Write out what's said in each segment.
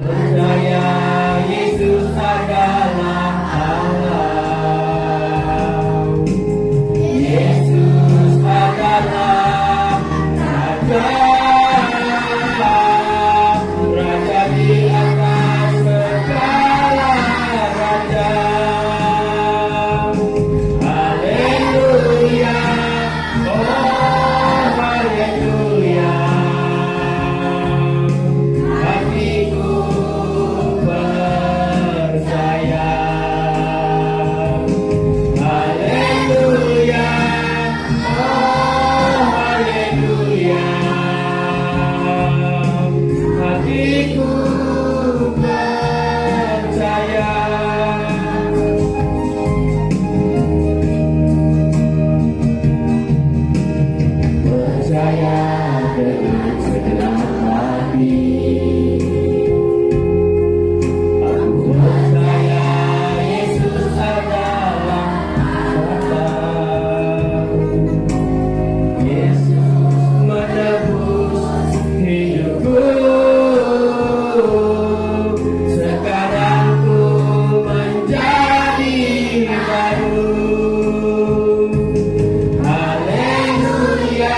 Percaya Yesus adalah Allah. Yesus adalah Raja, Raja di atas segala raja. Haleluya, oh haleluya. Hatiku percaya. Haleluya, oh haleluya. Hatiku percaya. Percaya dengan segenap hati. Aku percaya Yesus adalah Allah. Yesus menebus hidupku. Sekarang ku menjadi baru. Haleluya,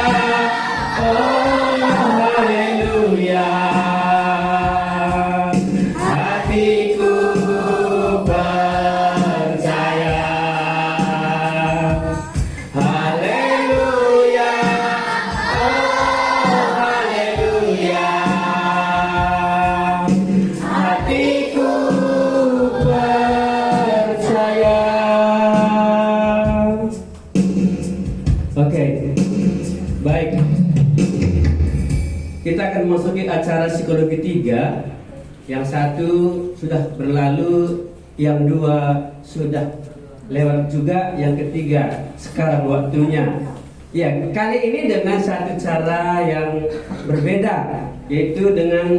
oh haleluya. Hatiku percaya. Haleluya, oh haleluya. Hatiku percaya. Oke, baik. Kita akan memasuki acara psikologi 3. Yang satu sudah berlalu, yang dua sudah lewat juga, yang ketiga sekarang waktunya. Ya, kali ini dengan satu cara yang berbeda, yaitu dengan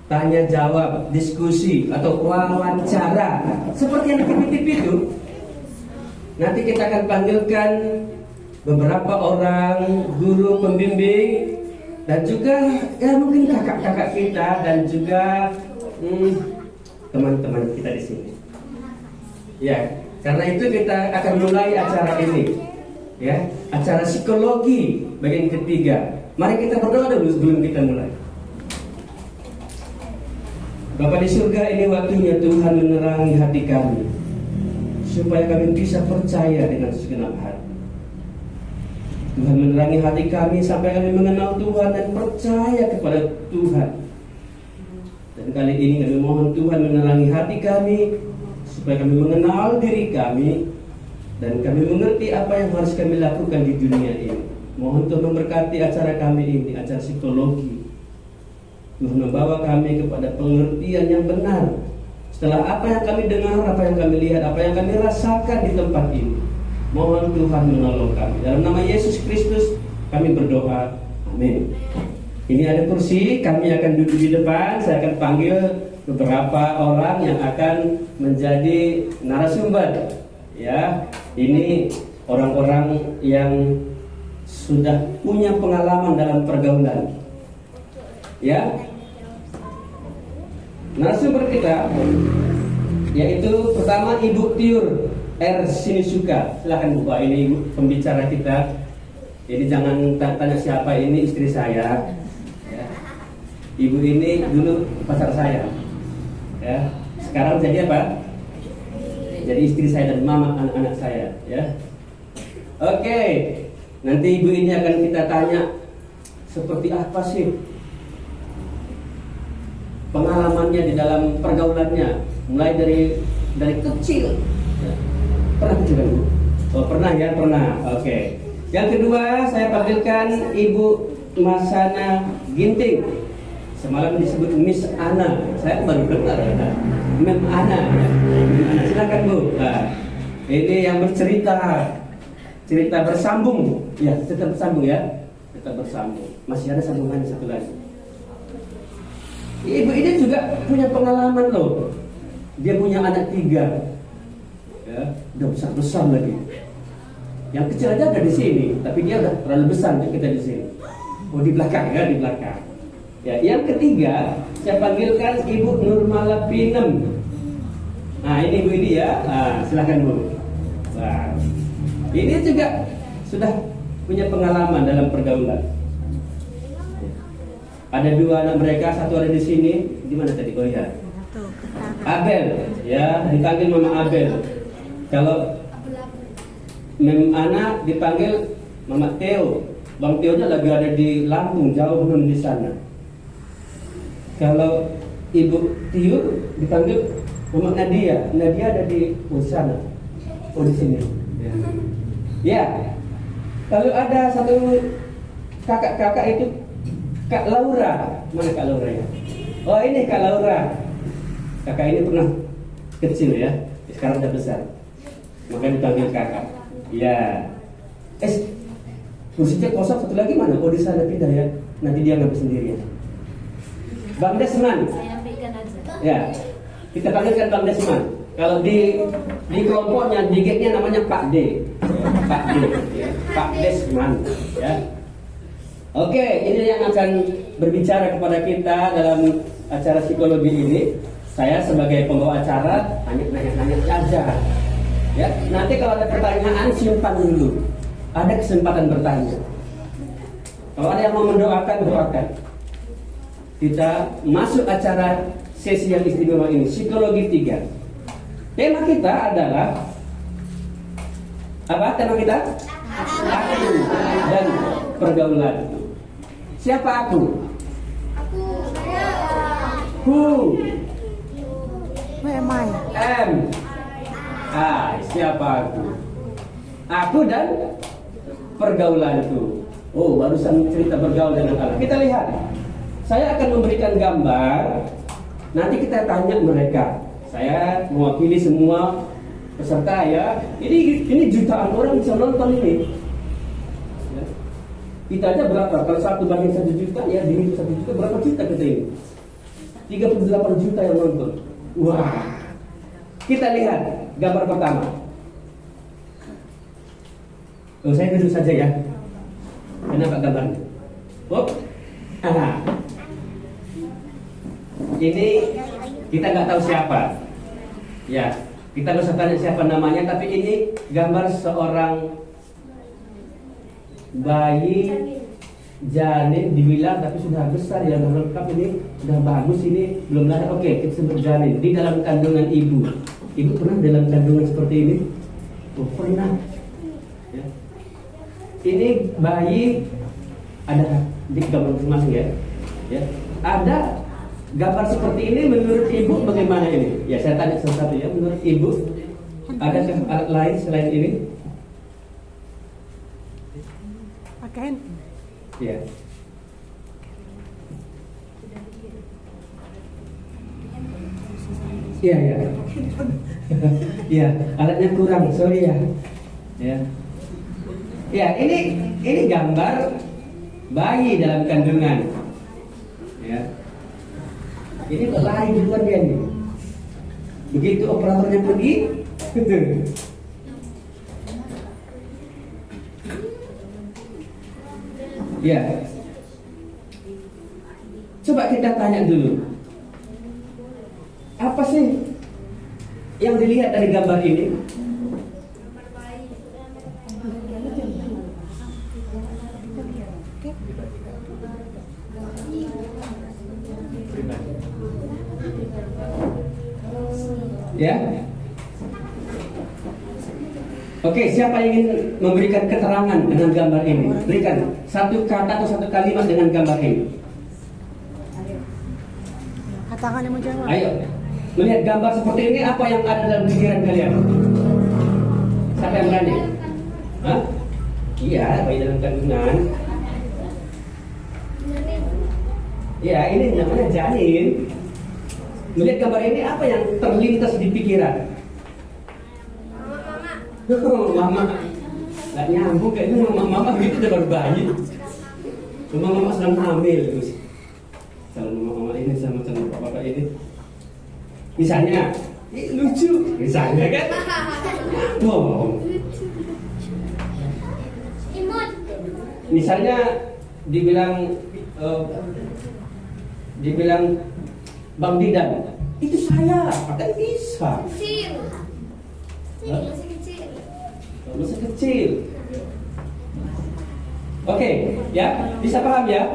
tanya jawab, diskusi atau wawancara, seperti yang di TV itu. Nanti kita akan panggilkan beberapa orang guru pembimbing dan juga ya mungkin kakak-kakak kita dan juga teman-teman kita di sini. Ya, karena itu kita akan mulai acara ini. Ya, acara psikologi bagian ketiga. Mari kita berdoa dulu sebelum kita mulai. Bapa di surga, ini waktunya Tuhan menerangi hati kami, supaya kami bisa percaya dengan segenap hati. Tuhan menerangi hati kami sampai kami mengenal Tuhan dan percaya kepada Tuhan. Dan kali ini kami mohon Tuhan menerangi hati kami, supaya kami mengenal diri kami dan kami mengerti apa yang harus kami lakukan di dunia ini. Mohon Tuhan memberkati acara kami ini, acara psikologi. Tuhan membawa kami kepada pengertian yang benar setelah apa yang kami dengar, apa yang kami lihat, apa yang kami rasakan di tempat ini. Mohon Tuhan menolong kami. Dalam nama Yesus Kristus kami berdoa. Amin. Ini ada kursi, kami akan duduk di depan. Saya akan panggil beberapa orang yang akan menjadi narasumber. Ya, ini orang-orang yang sudah punya pengalaman dalam pergaulan. Ya, narasumber kita yaitu pertama Ibu Tiur R. Sinisuka. Silakan Bu, ini Ibu pembicara kita. Jadi jangan tanya siapa, ini istri saya. Ya. Ibu ini dulu pacar saya. Ya. Sekarang jadi apa? Jadi istri saya dan mama anak-anak saya. Ya. Oke. Nanti ibu ini akan kita tanya seperti apa sih pengalamannya di dalam pergaulannya, mulai dari kecil. Ya. Pernah kecil kan Bu? Oh pernah ya, pernah. Oke. Yang kedua saya panggilkan Ibu Masana Ginting. Semalam disebut Miss Ana. Saya baru dengar ya. Mem Ana. Ya. Silakan Bu. Nah, ini yang bercerita, cerita bersambung. Ya, cerita bersambung ya. Cerita bersambung. Masih ada sambungan satu lagi. Ibu ini juga punya pengalaman loh. Dia punya anak 3. Ya, udah besar-besar lagi. Yang kecil aja ada di sini, tapi dia udah terlalu besar untuk kita di sini. Oh di belakang ya, di belakang. Ya, yang ketiga, saya panggilkan Ibu Nurmala Pinem. Nah, ini Bu ini ya. Silakan Bu. Nah, ini juga sudah punya pengalaman dalam pergaulan. Ada dua anak mereka, satu ada di sini. Di mana tadi? Oh ya. Abel, ya, dipanggil Mama Abel. Kalau anak dipanggil Mama Theo. Bang Theo-nya lagi ada di Lampung, jauh belum di sana. Kalau Ibu Tio dipanggil Mama Nadia. Nadia ada di sana. Oh, di sini. Ya. Lalu ada satu kakak-kakak itu Kak Laura. Mana Kak Laura ya? Oh, ini Kak Laura. Kakak ini pernah kecil ya. Sekarang udah besar. Makanya dipanggil kakak. Ya. Kursinya kosong, satu lagi mana? Oh, di sana pindah ya. Nanti dia ngambil sendiri ya. Bang Desman. Saya ambilkan aja. Ya. Kita panggilkan Bang Desman. Kalau di kelompoknya, di gengnya namanya Pak D. Pak D. Ya. Pak Desman. Ya. Oke, ini yang akan berbicara kepada kita dalam acara psikologi ini. Saya sebagai pembawa acara hanya nanya-nanya saja. Ya, nanti kalau ada pertanyaan simpan dulu. Ada kesempatan bertanya. Kalau ada yang mau mendoakan, doakan. Kita masuk acara sesi yang istimewa ini, psikologi 3. Tema kita adalah apa? Tema kita? Aku dan pergaulan. Siapa aku? Who? M. Siapa aku? Aku dan pergaulanku. Oh, barusan cerita bergaul dengan Allah. Kita lihat. Saya akan memberikan gambar. Nanti kita tanya mereka. Saya mewakili semua peserta ya. Ini jutaan orang bisa nonton ini. Ya. Kita aja berapa? Kalau 1 banding 1 juta ya, di 1 juta berapa juta kita ini? 38 juta yang nonton. Wah. Kita lihat gambar pertama. Oh, saya duduk saja ya. Kenapa gambarnya? Oh, ini kita nggak tahu siapa. Ya, kita nggak usah tanya siapa namanya, tapi ini gambar seorang bayi janin dibilang tapi sudah besar ya, lengkap ini, sudah bagus ini, belum lahir. Oke, kita sebut janin di dalam kandungan ibu. Ibu pernah dalam kandungan seperti ini? Oh, pernah. Ya. Ini bayi ada di gambar masing-masing ya. Ya. Ada gambar seperti ini menurut ibu bagaimana ini? Ya, saya tanya satu-satu ya. Menurut ibu ada alat lain selain ini? Pakai. Ya. Iya, ya. Iya, alatnya kurang, sorry ya. Ya. Ya, ini gambar bayi dalam kandungan. Ya. Ini lari duluan dia nih. Begitu operatornya pergi, ya. Coba kita tanya dulu. Apa sih yang dilihat dari gambar ini? Ya. Oke, siapa yang ingin memberikan keterangan dengan gambar ini? Berikan satu kata atau satu kalimat dengan gambar ini. Katakan yang menjawab. Ayo. Melihat gambar seperti ini, apa yang ada dalam pikiran kalian? Siapa yang berani? Hah? Iya, bayi dalam kandungan. Ya, ini namanya janin. Melihat gambar ini, apa yang terlintas di pikiran? Mama. Gak nyambung kayaknya mama gitu udah baru bayi. Mama sedang hamil terus. Sama mama ini sama bapak ini. Misalnya, lucu. Misalnya kan? Wow. Misalnya dibilang Dibilang Bang Didan, itu saya, pakai bisa. Kecil. Hah? Masih kecil. Masih kecil. Oke, ya, bisa paham ya?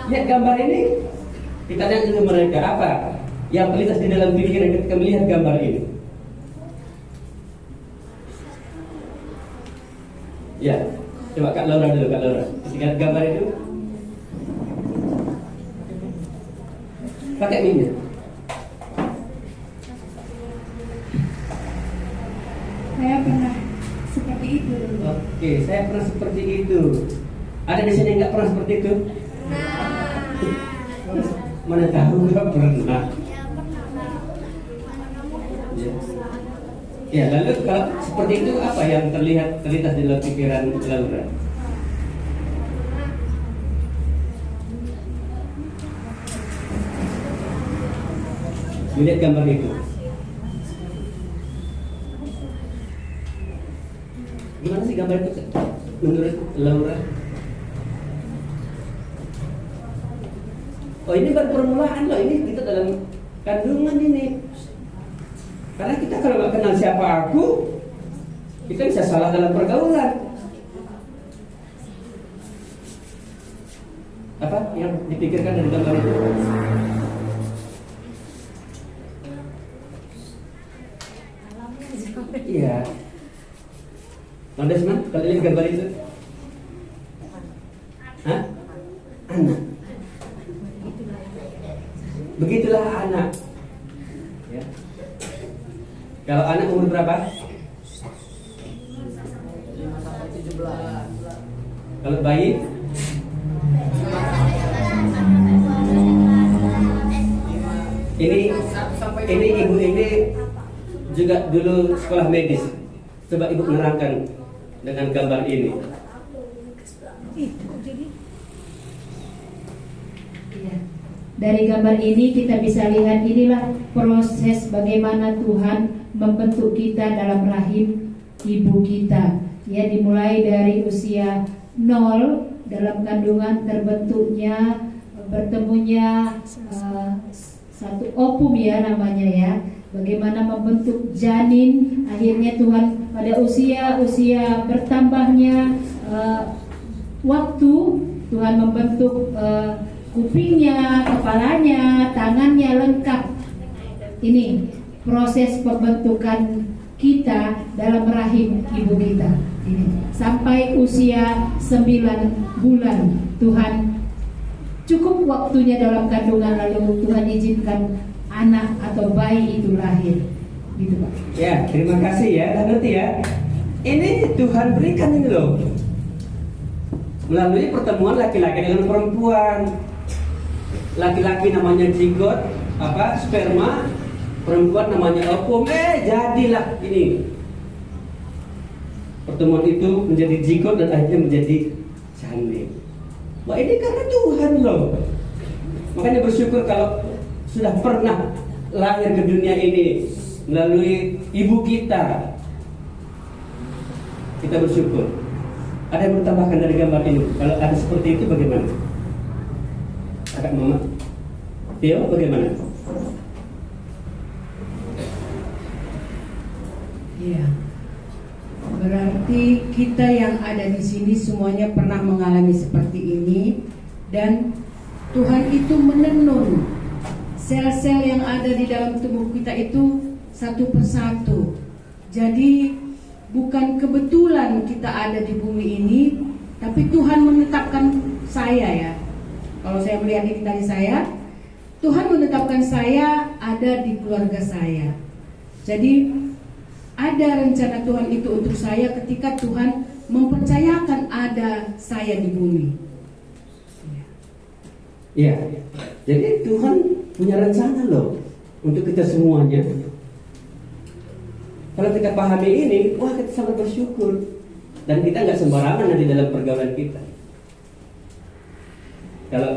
Lihat gambar ini, kita tanya ke mereka apa yang terlintas di dalam pikiran ketika melihat gambar ini. Ya, coba Kak Laura dulu, Kak Laura. Ketika lihat gambar itu, pakai minyak. Saya pernah seperti itu dulu. Oke, saya pernah seperti itu. Ada di sini yang nggak pernah seperti itu? Mana tahu nggak pernah. Ya. Ya, lalu kalau seperti itu apa yang terlintas di dalam pikiran Laura? Melihat gambar itu, gimana sih gambar itu menurut Laura? Oh, ini baru permulaan loh, ini kita dalam kandungan ini. Karena kita kalau nggak kenal siapa aku, kita bisa salah dalam pergaulan. Apa yang dipikirkan dari gambar itu? Iya. Bang Desman, kalau lihat gambar itu? Hah? Anak. Begitulah anak. Ya. Kalau anak umur berapa? 17. Kalau bayi? Ini ibu ini juga dulu sekolah medis. Coba ibu menerangkan dengan gambar ini. Iya. Dari gambar ini kita bisa lihat inilah proses bagaimana Tuhan membentuk kita dalam rahim ibu kita. Ya, dimulai dari usia 0 dalam kandungan terbentuknya, bertemunya satu opum ya namanya ya. Bagaimana membentuk janin, akhirnya Tuhan pada usia bertambahnya waktu Tuhan membentuk kupingnya, kepalanya, tangannya lengkap. Ini proses pembentukan kita dalam rahim ibu kita. Ini sampai usia 9 bulan Tuhan cukup waktunya dalam kandungan, lalu Tuhan izinkan anak atau bayi itu lahir. Gitu Pak. Ya, terima kasih ya, nanti ya. Ini Tuhan berikan ini loh. Melalui pertemuan laki-laki dengan perempuan. Laki-laki namanya zigot, sperma, perempuan namanya ovum. Jadilah ini. Pertemuan itu menjadi zigot dan akhirnya menjadi janin. Wah, ini karena Tuhan loh. Makanya bersyukur kalau sudah pernah lahir ke dunia ini melalui ibu kita. Kita bersyukur. Ada yang bertambahkan dari gambar ini? Kalau ada seperti itu bagaimana? Kakak Mama Theo bagaimana? Iya. Berarti kita yang ada di sini semuanya pernah mengalami seperti ini, dan Tuhan itu menenun sel-sel yang ada di dalam tubuh kita itu satu persatu. Jadi bukan kebetulan kita ada di bumi ini, tapi Tuhan menetapkan saya ya. Kalau saya melihat ini dari saya, Tuhan menetapkan saya ada di keluarga saya. Jadi ada rencana Tuhan itu untuk saya ketika Tuhan mempercayakan ada saya di bumi. Ya, jadi Tuhan punya rencana loh untuk kita semuanya. Kalau kita pahami ini, wah kita sangat bersyukur. Dan kita nggak sembarangan di dalam pergaulan kita. Kalau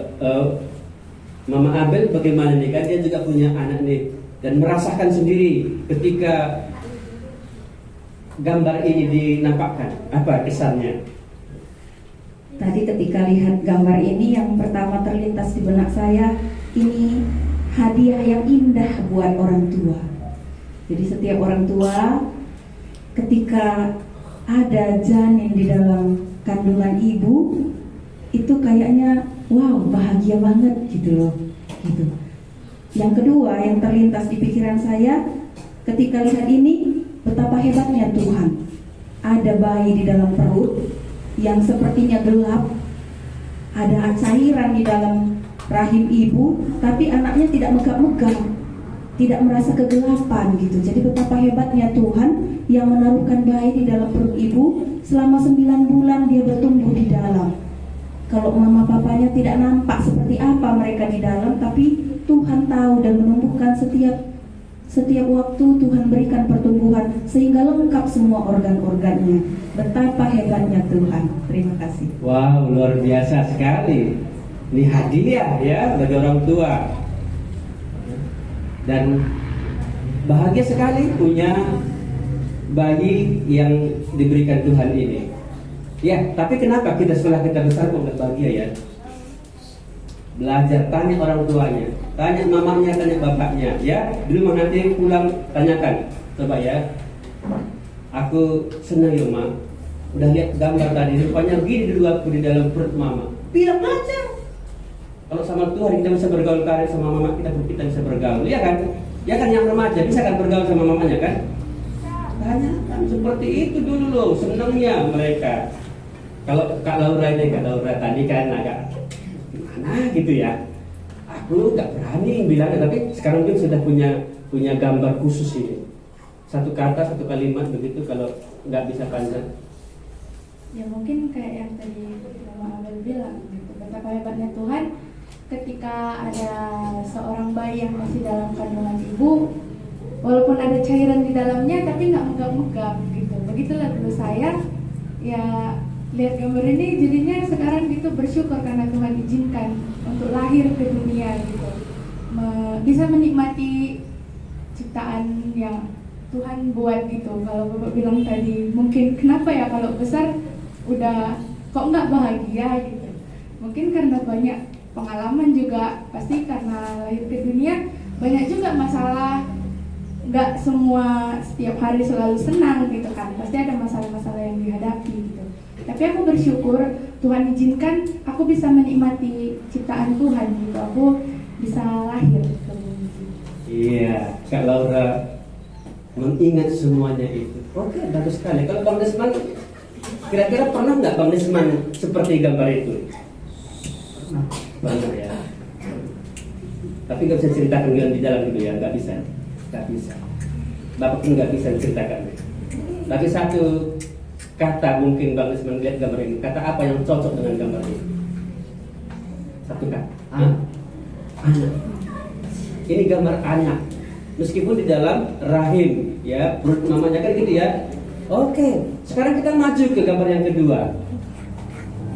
Mama Abel bagaimana nih, kan dia juga punya anak nih, dan merasakan sendiri ketika gambar ini dinampakkan, apa kesannya? Tadi ketika lihat gambar ini, yang pertama terlintas di benak saya, ini hadiah yang indah buat orang tua. Jadi setiap orang tua ketika ada janin di dalam kandungan ibu itu kayaknya wow, bahagia banget gitu loh, gitu. Yang kedua yang terlintas di pikiran saya ketika lihat ini, betapa hebatnya Tuhan. Ada bayi di dalam perut yang sepertinya gelap, ada cairan di dalam rahim ibu, tapi anaknya tidak megap-megap, tidak merasa kegelapan gitu. Jadi betapa hebatnya Tuhan yang menaruhkan bayi di dalam perut ibu selama 9 bulan dia bertumbuh di dalam. Kalau mama papanya tidak nampak seperti apa mereka di dalam, tapi Tuhan tahu dan menumbuhkan setiap waktu Tuhan berikan pertumbuhan sehingga lengkap semua organ-organnya. Betapa hebatnya Tuhan. Terima kasih. Wow, luar biasa sekali. Ini hadiah ya bagi orang tua. Dan bahagia sekali punya bayi yang diberikan Tuhan ini. Ya, tapi kenapa kita setelah kita besar kok nggak bahagia ya? Belajar, tanya orang tuanya, tanya mamanya, tanya bapaknya, ya. Dulu nanti pulang tanyakan, coba ya. Aku senang ya Ma, udah lihat gambar tadi, rupanya gini dulu aku di dalam perut mama. Bilang aja. Kalau sama Tuhan kita bisa bergaul karek sama mama kita bisa bergaul, ya kan? Ya kan yang remaja bisa kan bergaul sama mamanya kan? Tanyakan seperti itu dulu loh, senangnya mereka. Kalau Kak Laura tadi kan agak gimana gitu ya, aku nggak berani bilangnya, tapi sekarang mungkin sudah punya gambar khusus ini, satu kata satu kalimat begitu kalau nggak bisa panjang. Ya mungkin kayak yang tadi Mama Abel bilang gitu, betapa hebatnya Tuhan ketika ada seorang bayi yang masih dalam kandungan ibu, walaupun ada cairan di dalamnya tapi nggak megap-megap gitu. Begitulah dulu saya ya lihat gambar ini, jadinya sekarang gitu bersyukur karena Tuhan izinkan untuk lahir ke dunia gitu, bisa menikmati ciptaan yang Tuhan buat gitu. Kalau Bapak bilang tadi mungkin kenapa ya kalau besar udah kok nggak bahagia gitu, mungkin karena banyak pengalaman juga, pasti karena lahir ke dunia banyak juga masalah, nggak semua setiap hari selalu senang gitu kan, pasti ada masalah-masalah yang dihadapi gitu. Tapi aku bersyukur Tuhan izinkan aku bisa menikmati ciptaan Tuhan gitu, aku bisa lahir ke bumi. Iya, Kak Laura mengingat semuanya itu. Oke, bagus sekali. Kalau Bang Desman, kira-kira pernah nggak Bang Desman seperti gambar itu? Pernah ya. Tapi nggak bisa ceritakan di dalam gitu ya, nggak bisa. Bapak pun nggak bisa ceritakan. Tapi satu kata mungkin Bang Desman lihat gambar ini, kata apa yang cocok dengan gambar ini? Satu kata. Anak. Ini gambar anak. Meskipun di dalam rahim, ya perut mamanya kan gitu ya. Oke, sekarang kita maju ke gambar yang kedua.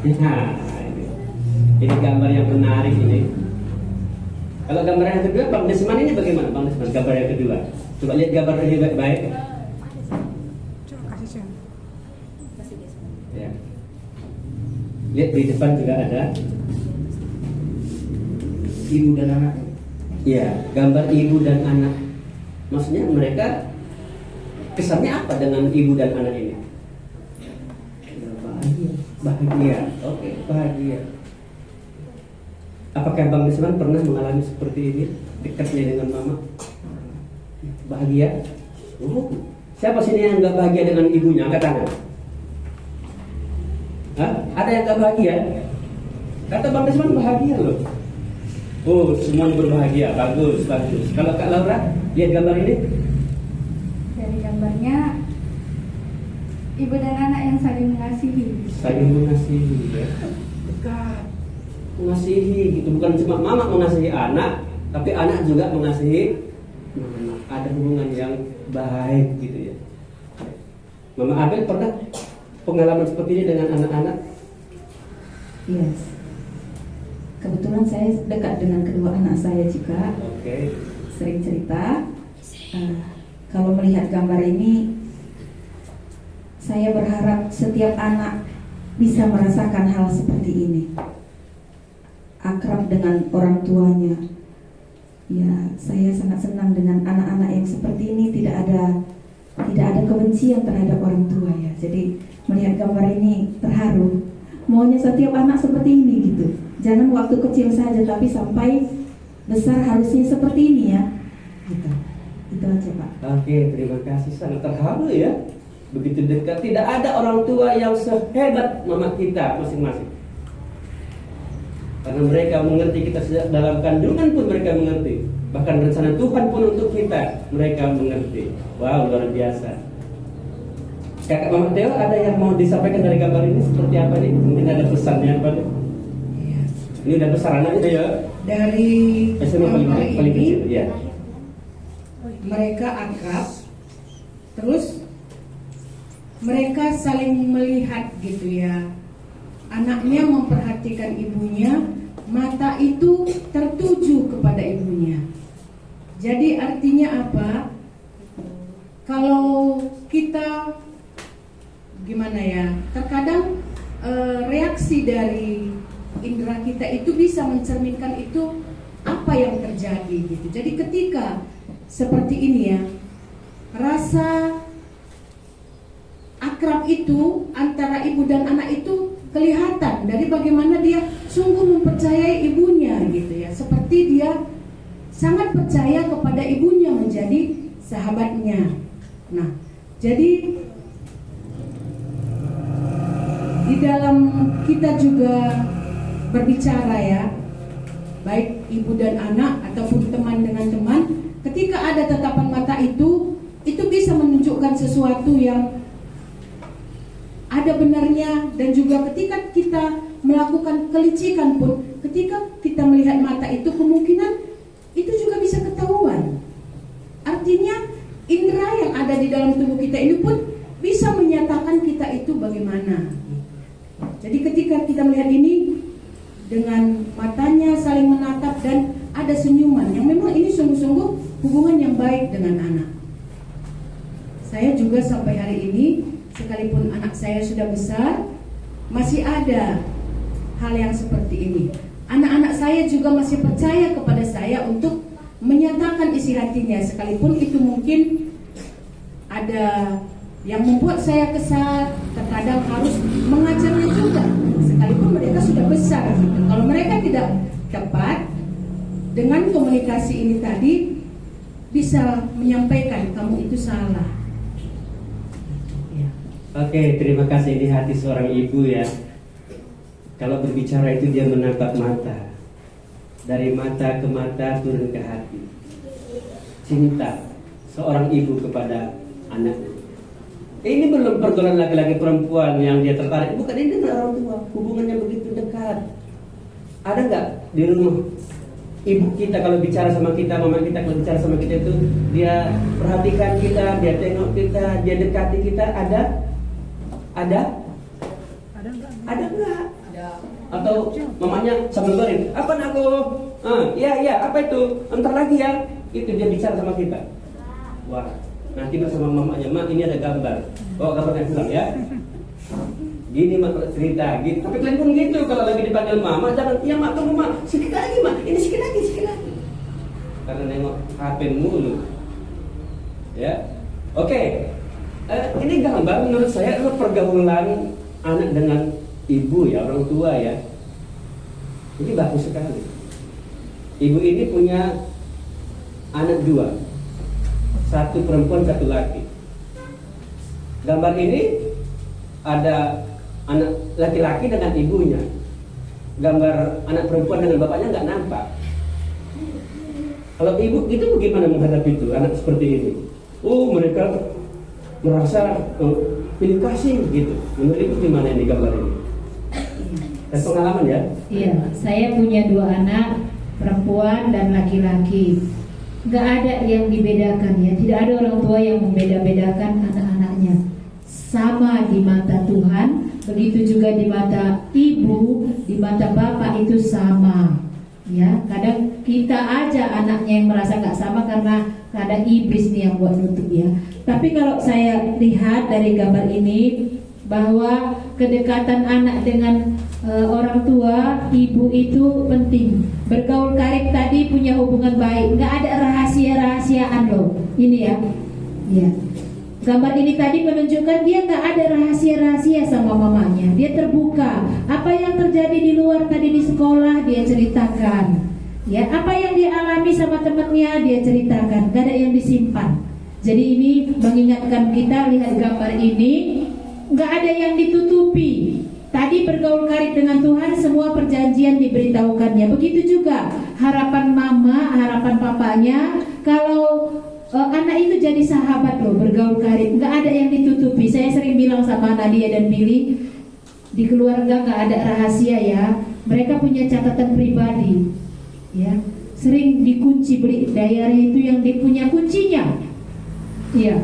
Nah, ini gambar yang menarik ini. Kalau gambar yang kedua, Bang Desman ini bagaimana? Bang Desman, gambar yang kedua. Coba lihat gambar ini baik-baik. Ya. Lihat di depan juga ada ibu dan anak. Iya, gambar ibu dan anak. Maksudnya mereka kesannya apa dengan ibu dan anak ini? Bahagia. Oke, bahagia. Apakah Bang Desman pernah mengalami seperti ini, dekatnya dengan mama? Bahagia? Siapa sini yang nggak bahagia dengan ibunya? Angkat tangan. Hah? Ada yang nggak bahagia? Kata Bang Desman bahagia loh. Oh, semuanya berbahagia, bagus. Kalau Kak Laura, lihat gambar ini. Dari gambarnya ibu dan anak yang saling mengasihi. Saling mengasihi, ya. Dekat. Mengasihi, gitu. Bukan cuma mama mengasihi anak, tapi anak juga mengasihi mama. Ada hubungan yang baik, gitu ya. Mama Abel pernah pengalaman seperti ini dengan anak-anak? Yes. Kebetulan saya dekat dengan kedua anak saya juga. Oke. Sering cerita. Kalau melihat gambar ini, saya berharap setiap anak bisa merasakan hal seperti ini. Akrab dengan orang tuanya, Ya, saya sangat senang dengan anak-anak yang seperti ini, tidak ada kebencian terhadap orang tua ya. Jadi melihat gambar ini terharu. Maunya setiap anak seperti ini gitu. Jangan waktu kecil saja, tapi sampai besar harusnya seperti ini ya. Gitu. Itu aja Pak. Oke, terima kasih, sangat terharu ya. Begitu dekat, tidak ada orang tua yang sehebat mama kita masing-masing. Karena mereka mengerti kita sejak dalam kandungan pun mereka mengerti. Bahkan rencana Tuhan pun untuk kita mereka mengerti. Wow, luar biasa. Kakak Mama Theo, ada yang mau disampaikan dari gambar ini seperti apa nih? Mungkin ada pesannya apa nih? Iya. Ini udah besar anaknya ya. Dari SMA gambar paling ini kecil ya. mereka akrab, terus mereka saling melihat gitu ya. Anaknya memperhatikan ibunya, mata itu tertuju kepada ibunya. Jadi artinya apa? Kalau kita gimana ya? Terkadang reaksi dari indera kita itu bisa mencerminkan itu apa yang terjadi gitu. Jadi ketika seperti ini ya, rasa akrab itu antara ibu dan anak itu kelihatan dari bagaimana dia sungguh mempercayai ibunya gitu ya. Seperti dia sangat percaya kepada ibunya menjadi sahabatnya. Nah, jadi di dalam kita juga berbicara ya, baik ibu dan anak ataupun teman dengan teman, ketika ada tatapan mata itu bisa menunjukkan sesuatu yang ada benarnya. Dan juga ketika kita melakukan kelicikan pun, ketika kita melihat mata itu, kemungkinan itu juga bisa ketahuan. Artinya indera yang ada di dalam tubuh kita ini pun bisa menyatakan kita itu bagaimana. Jadi ketika kita melihat ini dengan matanya saling menatap dan ada senyuman, yang memang ini sungguh-sungguh hubungan yang baik dengan anak. Saya juga sampai hari ini, sekalipun anak saya sudah besar, masih ada hal yang seperti ini. Anak-anak saya juga masih percaya kepada saya untuk menyatakan isi hatinya, sekalipun itu mungkin ada yang membuat saya kesal. Terkadang harus mengajarnya juga, sekalipun mereka sudah besar gitu. Kalau mereka tidak tepat dengan komunikasi ini tadi, bisa menyampaikan kamu itu salah. Oke, terima kasih. Ini hati seorang ibu ya. Kalau berbicara itu dia menatap mata. Dari mata ke mata turun ke hati. Cinta seorang ibu kepada anaknya. Ini belum pergaulan laki-laki perempuan yang dia tertarik. Bukan, ini dengan orang tua. Hubungannya begitu dekat. Ada nggak di rumah ibu kita kalau bicara sama kita, mama kita kalau bicara sama kita itu dia perhatikan kita, dia tengok kita, dia dekati kita? Ada? Ada enggak? Atau mamanya sambil goreng, apa nak aku? Ya, apa itu? Entar lagi ya. Itu dia bicara sama kita. Wah, nanti bersama mamanya, mak ini ada gambar. Oh, gambarnya bilang ya. Gini mak kalau cerita, gitu. Tapi kalian pun gitu kalau lagi dipanggil mama, jangan, iya mak, tunggu mak, sedikit lagi mak, ini sedikit lagi. Karena nengok HP mulu. Ya, oke. Ini gambar menurut saya adalah pergaulan anak dengan ibu ya, orang tua ya. Ini bagus sekali. Ibu ini punya anak dua, satu perempuan, satu laki. Gambar ini ada anak laki-laki dengan ibunya. Gambar anak perempuan dengan bapaknya nggak nampak. Kalau ibu itu bagaimana menghadapi itu anak seperti ini? Mereka merasa pilih kasih gitu. Menurut ibu gimana ini gambar ini? Dan pengalaman ya? Iya, saya punya 2 anak, perempuan dan laki-laki. Gak ada yang dibedakan ya. Tidak ada orang tua yang membeda-bedakan anak-anaknya. Sama di mata Tuhan, begitu juga di mata ibu, di mata bapak itu sama. Ya, kadang kita aja anaknya yang merasa gak sama karena kadang iblis nih yang buat nutup ya. Tapi kalau saya lihat dari gambar ini, bahwa kedekatan anak dengan orang tua, ibu itu penting. Bergaul karib tadi punya hubungan baik, nggak ada rahasia-rahasiaan loh. Ini ya, ya. Gambar ini tadi menunjukkan dia nggak ada rahasia-rahasia sama mamanya. Dia terbuka. Apa yang terjadi di luar tadi di sekolah dia ceritakan. Ya, apa yang dia alami sama temannya dia ceritakan. Gak ada yang disimpan. Jadi ini mengingatkan kita, lihat gambar ini, nggak ada yang ditutupi. Tadi bergaul karib dengan Tuhan, semua perjanjian diberitahukannya. Begitu juga harapan mama, harapan papanya. Kalau anak itu jadi sahabat loh, bergaul karib, nggak ada yang ditutupi. Saya sering bilang sama Nadia dan Billy, di keluarga nggak ada rahasia ya. Mereka punya catatan pribadi, ya. Sering dikunci, beli diary itu yang punya kuncinya. Iya.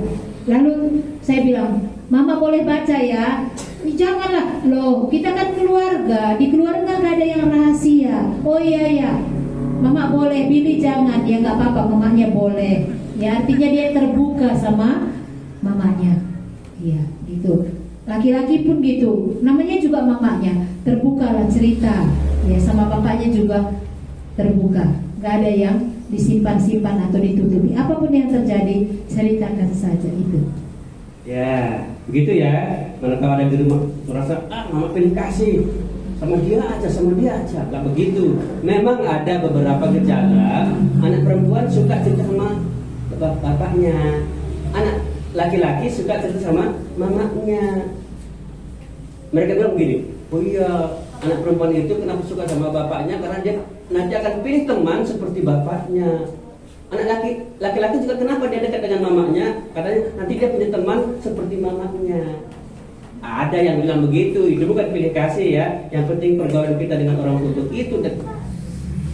Lalu saya bilang, Mama boleh baca ya. Janganlah, loh kita kan keluarga. Di keluarga gak ada yang rahasia. Oh iya ya, Mama boleh, Billy jangan. Ya gak apa-apa, mamanya boleh. Ya artinya dia terbuka sama mamanya. Iya gitu. Laki-laki pun gitu, namanya juga mamanya. Terbukalah cerita. Ya sama bapaknya juga terbuka. Gak ada yang disimpan-simpan atau ditutupi. Apapun yang terjadi, ceritakan saja itu. Ya, begitu ya. Mana tahu ada di rumah merasa, mama pilih kasih sama dia aja, nggak begitu. Memang ada beberapa gejala anak perempuan suka cerita sama bapaknya, anak laki-laki suka cerita sama mamanya. Mereka bilang begini, oh iya, anak perempuan itu kenapa suka sama bapaknya, karena dia nanti akan pilih teman seperti bapaknya. Anak laki-laki juga kenapa dia dekat dengan mamanya, katanya nanti dia punya teman seperti mamanya. Ada yang bilang begitu, itu bukan pilih kasih ya. Yang penting pergaulan kita dengan orang tua itu dekat.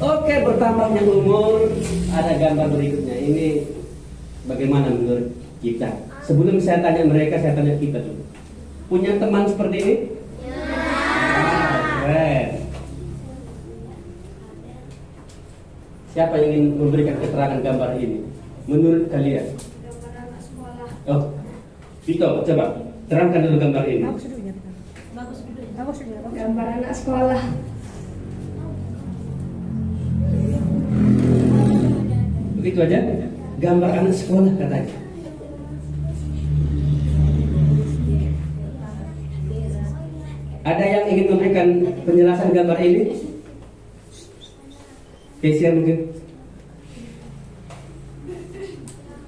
Oke, bertambahnya umur, ada gambar berikutnya. Ini bagaimana menurut kita? Sebelum saya tanya mereka, saya tanya kita dulu. Punya teman seperti ini? Keren. Siapa yang ingin memberikan keterangan gambar ini? Menurut kalian? Gambar anak sekolah. Oh, Vito, coba terangkan dulu gambar ini. Bagus dulu ya. Bagus dulu. Gambar anak sekolah. Begitu aja? Gambar anak sekolah katanya. Ada yang ingin memberikan penjelasan gambar ini? Kesia mungkin.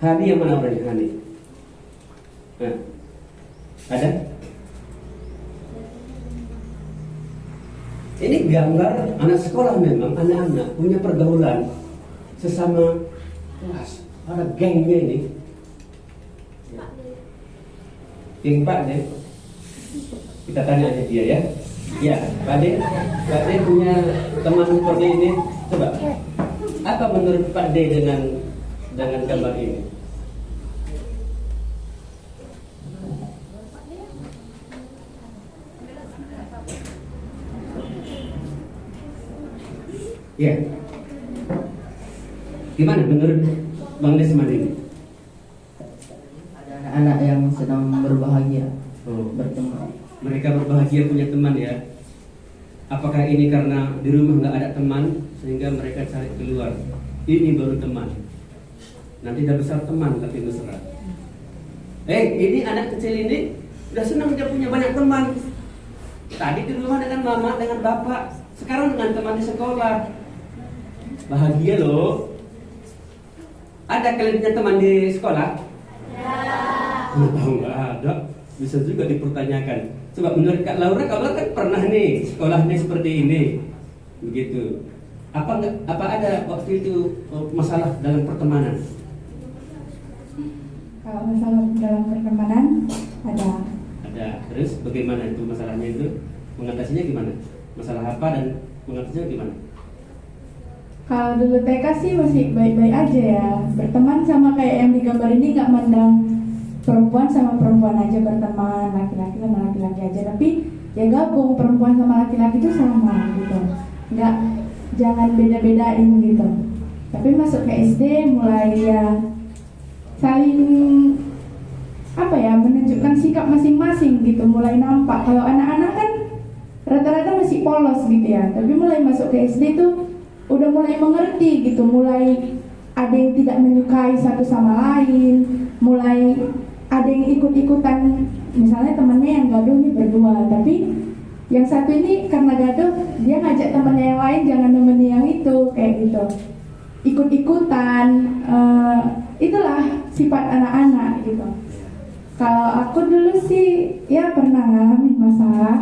Hani yang mana orangnya? Hani. Nah, ada? Ini gambar anak sekolah, memang anak-anak punya pergaulan sesama kelas. Ada gengnya ini. Geng Pak deh. Kita tanya aja dia ya. Ya, Pak De punya teman seperti ini. Coba, apa menurut Pak D dengan gambar ini? Ya, gimana menurut Bang Desman ini? Ada anak-anak yang sedang berbahagia berteman. Mereka berbahagia punya teman ya. Apakah ini karena di rumah nggak ada teman sehingga mereka cari keluar? Ini baru teman. Nanti udah besar teman tapi mesra. Ini anak kecil ini udah senang dia punya banyak teman. Tadi di rumah dengan mama, dengan bapak. Sekarang dengan teman di sekolah. Bahagia loh. Ada kalian punya teman di sekolah? Nggak tahu, nggak ada. Bisa juga dipertanyakan. Coba menurut Kak Laura kan pernah nih sekolahnya seperti ini, begitu. Apa ada waktu itu masalah dalam pertemanan? Kalau masalah dalam pertemanan ada. Ada. Terus bagaimana itu masalahnya itu? Mengatasinya gimana? Masalah apa dan mengatasinya gimana? Kalau dulu TK sih masih baik-baik aja ya. Berteman sama kayak yang di gambar ini, nggak mandang perempuan sama perempuan aja berteman, laki-laki sama laki-laki aja. Tapi ya gabung, perempuan sama laki-laki itu sama gitu. Nggak, jangan beda-bedain gitu. Tapi masuk ke SD mulai ya saling menunjukkan menunjukkan sikap masing-masing gitu, mulai nampak. Kalau anak-anak kan rata-rata masih polos gitu ya, tapi mulai masuk ke SD tuh udah mulai mengerti gitu, mulai ada yang tidak menyukai satu sama lain, mulai ada yang ikut-ikutan, misalnya temannya yang gaduh nih berdua, tapi yang satu ini karena gaduh dia ngajak temannya yang lain jangan nemenin yang itu, kayak gitu, ikut-ikutan. Itulah sifat anak-anak gitu. Kalau aku dulu sih ya pernah ngalamin masalah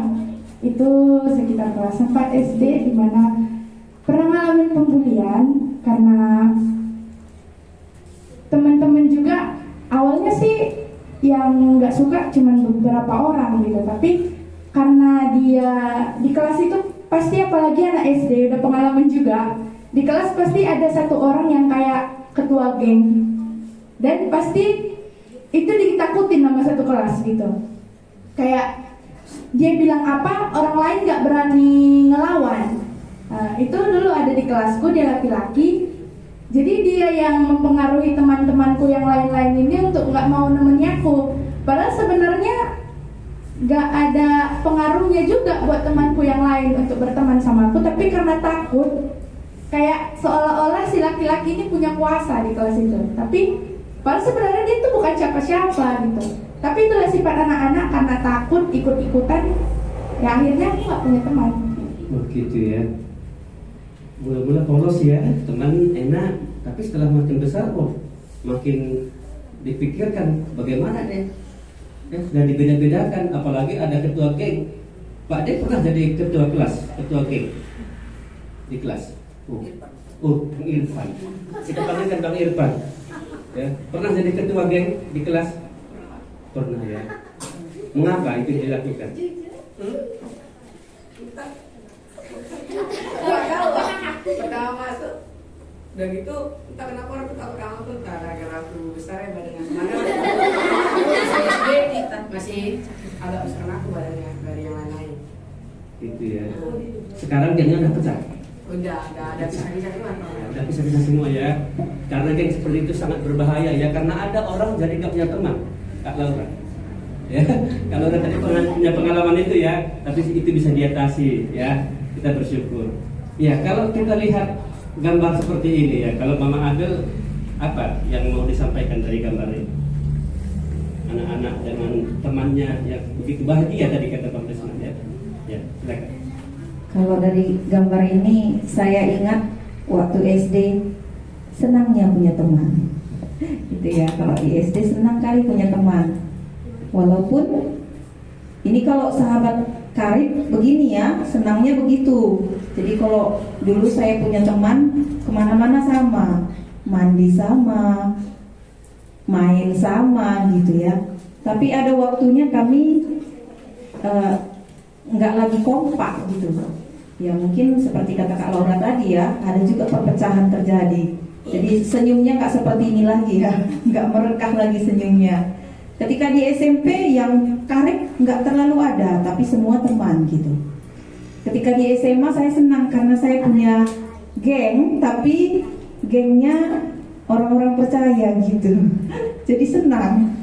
itu sekitar kelas 4 SD, di mana pernah ngalamin pembulian karena teman-teman juga. Awalnya sih yang nggak suka cuman beberapa orang gitu, tapi karena dia di kelas itu pasti, apalagi anak SD udah pengalaman juga, di kelas pasti ada satu orang yang kayak ketua geng, dan pasti itu ditakutin sama satu kelas gitu. Kayak dia bilang apa, orang lain nggak berani ngelawan. Itu dulu ada di kelasku, dia laki-laki. Jadi dia yang mempengaruhi teman-temanku yang lain-lain ini untuk nggak mau nemenin aku. Padahal sebenarnya nggak ada pengaruhnya juga buat temanku yang lain untuk berteman sama aku, tapi karena takut, kayak seolah-olah si laki-laki ini punya kuasa di kelas itu. Tapi padahal sebenarnya dia itu bukan siapa-siapa gitu. Tapi itulah sifat anak-anak, karena takut ikut-ikutan, ya akhirnya aku nggak punya teman. Oh gitu ya. Mula-mula polos ya, teman enak, tapi setelah makin besar makin dipikirkan bagaimana deh. Dan dibeda-bedakan, apalagi ada ketua geng. Pak De pernah jadi ketua kelas, ketua geng di kelas. Bang Irfan. Kita panggilkan Bang Irfan. Ya, pernah jadi ketua geng di kelas? Pernah ya. Mengapa itu dilakukan? Pertama masuk, udah gitu entah kenapa orang tuh takut sama aku, entah gara-gara aku besar ya badannya. Mana SD masih agak besar aku badannya dari yang lain-lain. Gitu ya. Sekarang gengnya udah pecah. Udah ada pisah-pisah semua. Udah pisah-pisah semua ya. Karena geng seperti itu sangat berbahaya ya, karena ada orang jadi gak punya teman. Kak Laura. Ya, kalau udah tadi punya pengalaman itu ya, tapi itu bisa diatasi ya. Kita bersyukur. Ya, kalau kita lihat gambar seperti ini ya, kalau Mama Adel apa yang mau disampaikan dari gambar ini? Anak-anak dengan temannya yang begitu bahagia tadi kata Pak Presiden ya. Ya, silakan. Kalau dari gambar ini saya ingat waktu SD senangnya punya teman. Gitu ya, kalau di SD senang kali punya teman. Walaupun ini kalau sahabat karib begini ya, senangnya begitu. Jadi kalau dulu saya punya teman, kemana-mana sama, mandi sama, main sama gitu ya. Tapi ada waktunya kami nggak lagi kompak gitu. Ya mungkin seperti kata Kak Laura tadi ya, ada juga perpecahan terjadi. Jadi senyumnya nggak seperti ini lagi ya, nggak merekah lagi senyumnya. Ketika di SMP yang karib nggak terlalu ada, tapi semua teman gitu. Ketika di SMA saya senang karena saya punya geng, tapi gengnya orang-orang percaya gitu. Jadi senang.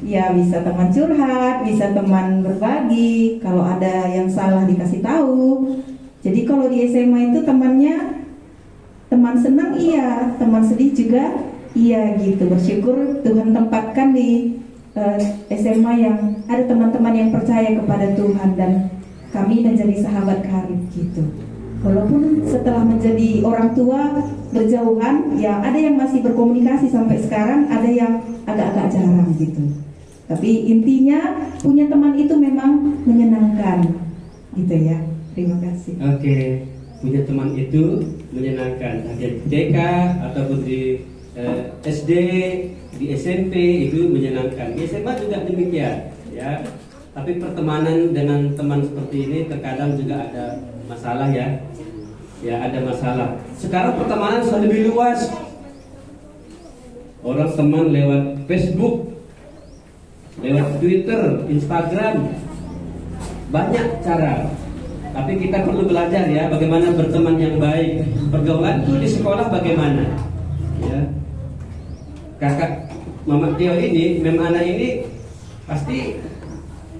Ya bisa teman curhat, bisa teman berbagi. Kalau ada yang salah dikasih tahu. Jadi kalau di SMA itu temannya teman senang iya, teman sedih juga iya gitu. Bersyukur Tuhan tempatkan di SMA yang ada teman-teman yang percaya kepada Tuhan dan kami menjadi sahabat karib gitu. Walaupun setelah menjadi orang tua berjauhan, ya ada yang masih berkomunikasi sampai sekarang, ada yang agak-agak jarang gitu. Tapi intinya punya teman itu memang menyenangkan gitu ya. Terima kasih. Oke, punya teman itu menyenangkan. Di TK ataupun di SD, di SMP itu menyenangkan. Di SMA juga demikian, ya. Tapi pertemanan dengan teman seperti ini terkadang juga ada masalah ya. Ya ada masalah. Sekarang pertemanan sudah lebih luas. Orang teman lewat Facebook, lewat Twitter, Instagram, banyak cara. Tapi kita perlu belajar ya bagaimana berteman yang baik. Pergaulan itu di sekolah bagaimana? Ya. Kakak Mama Tio ini, Mem Ana ini pasti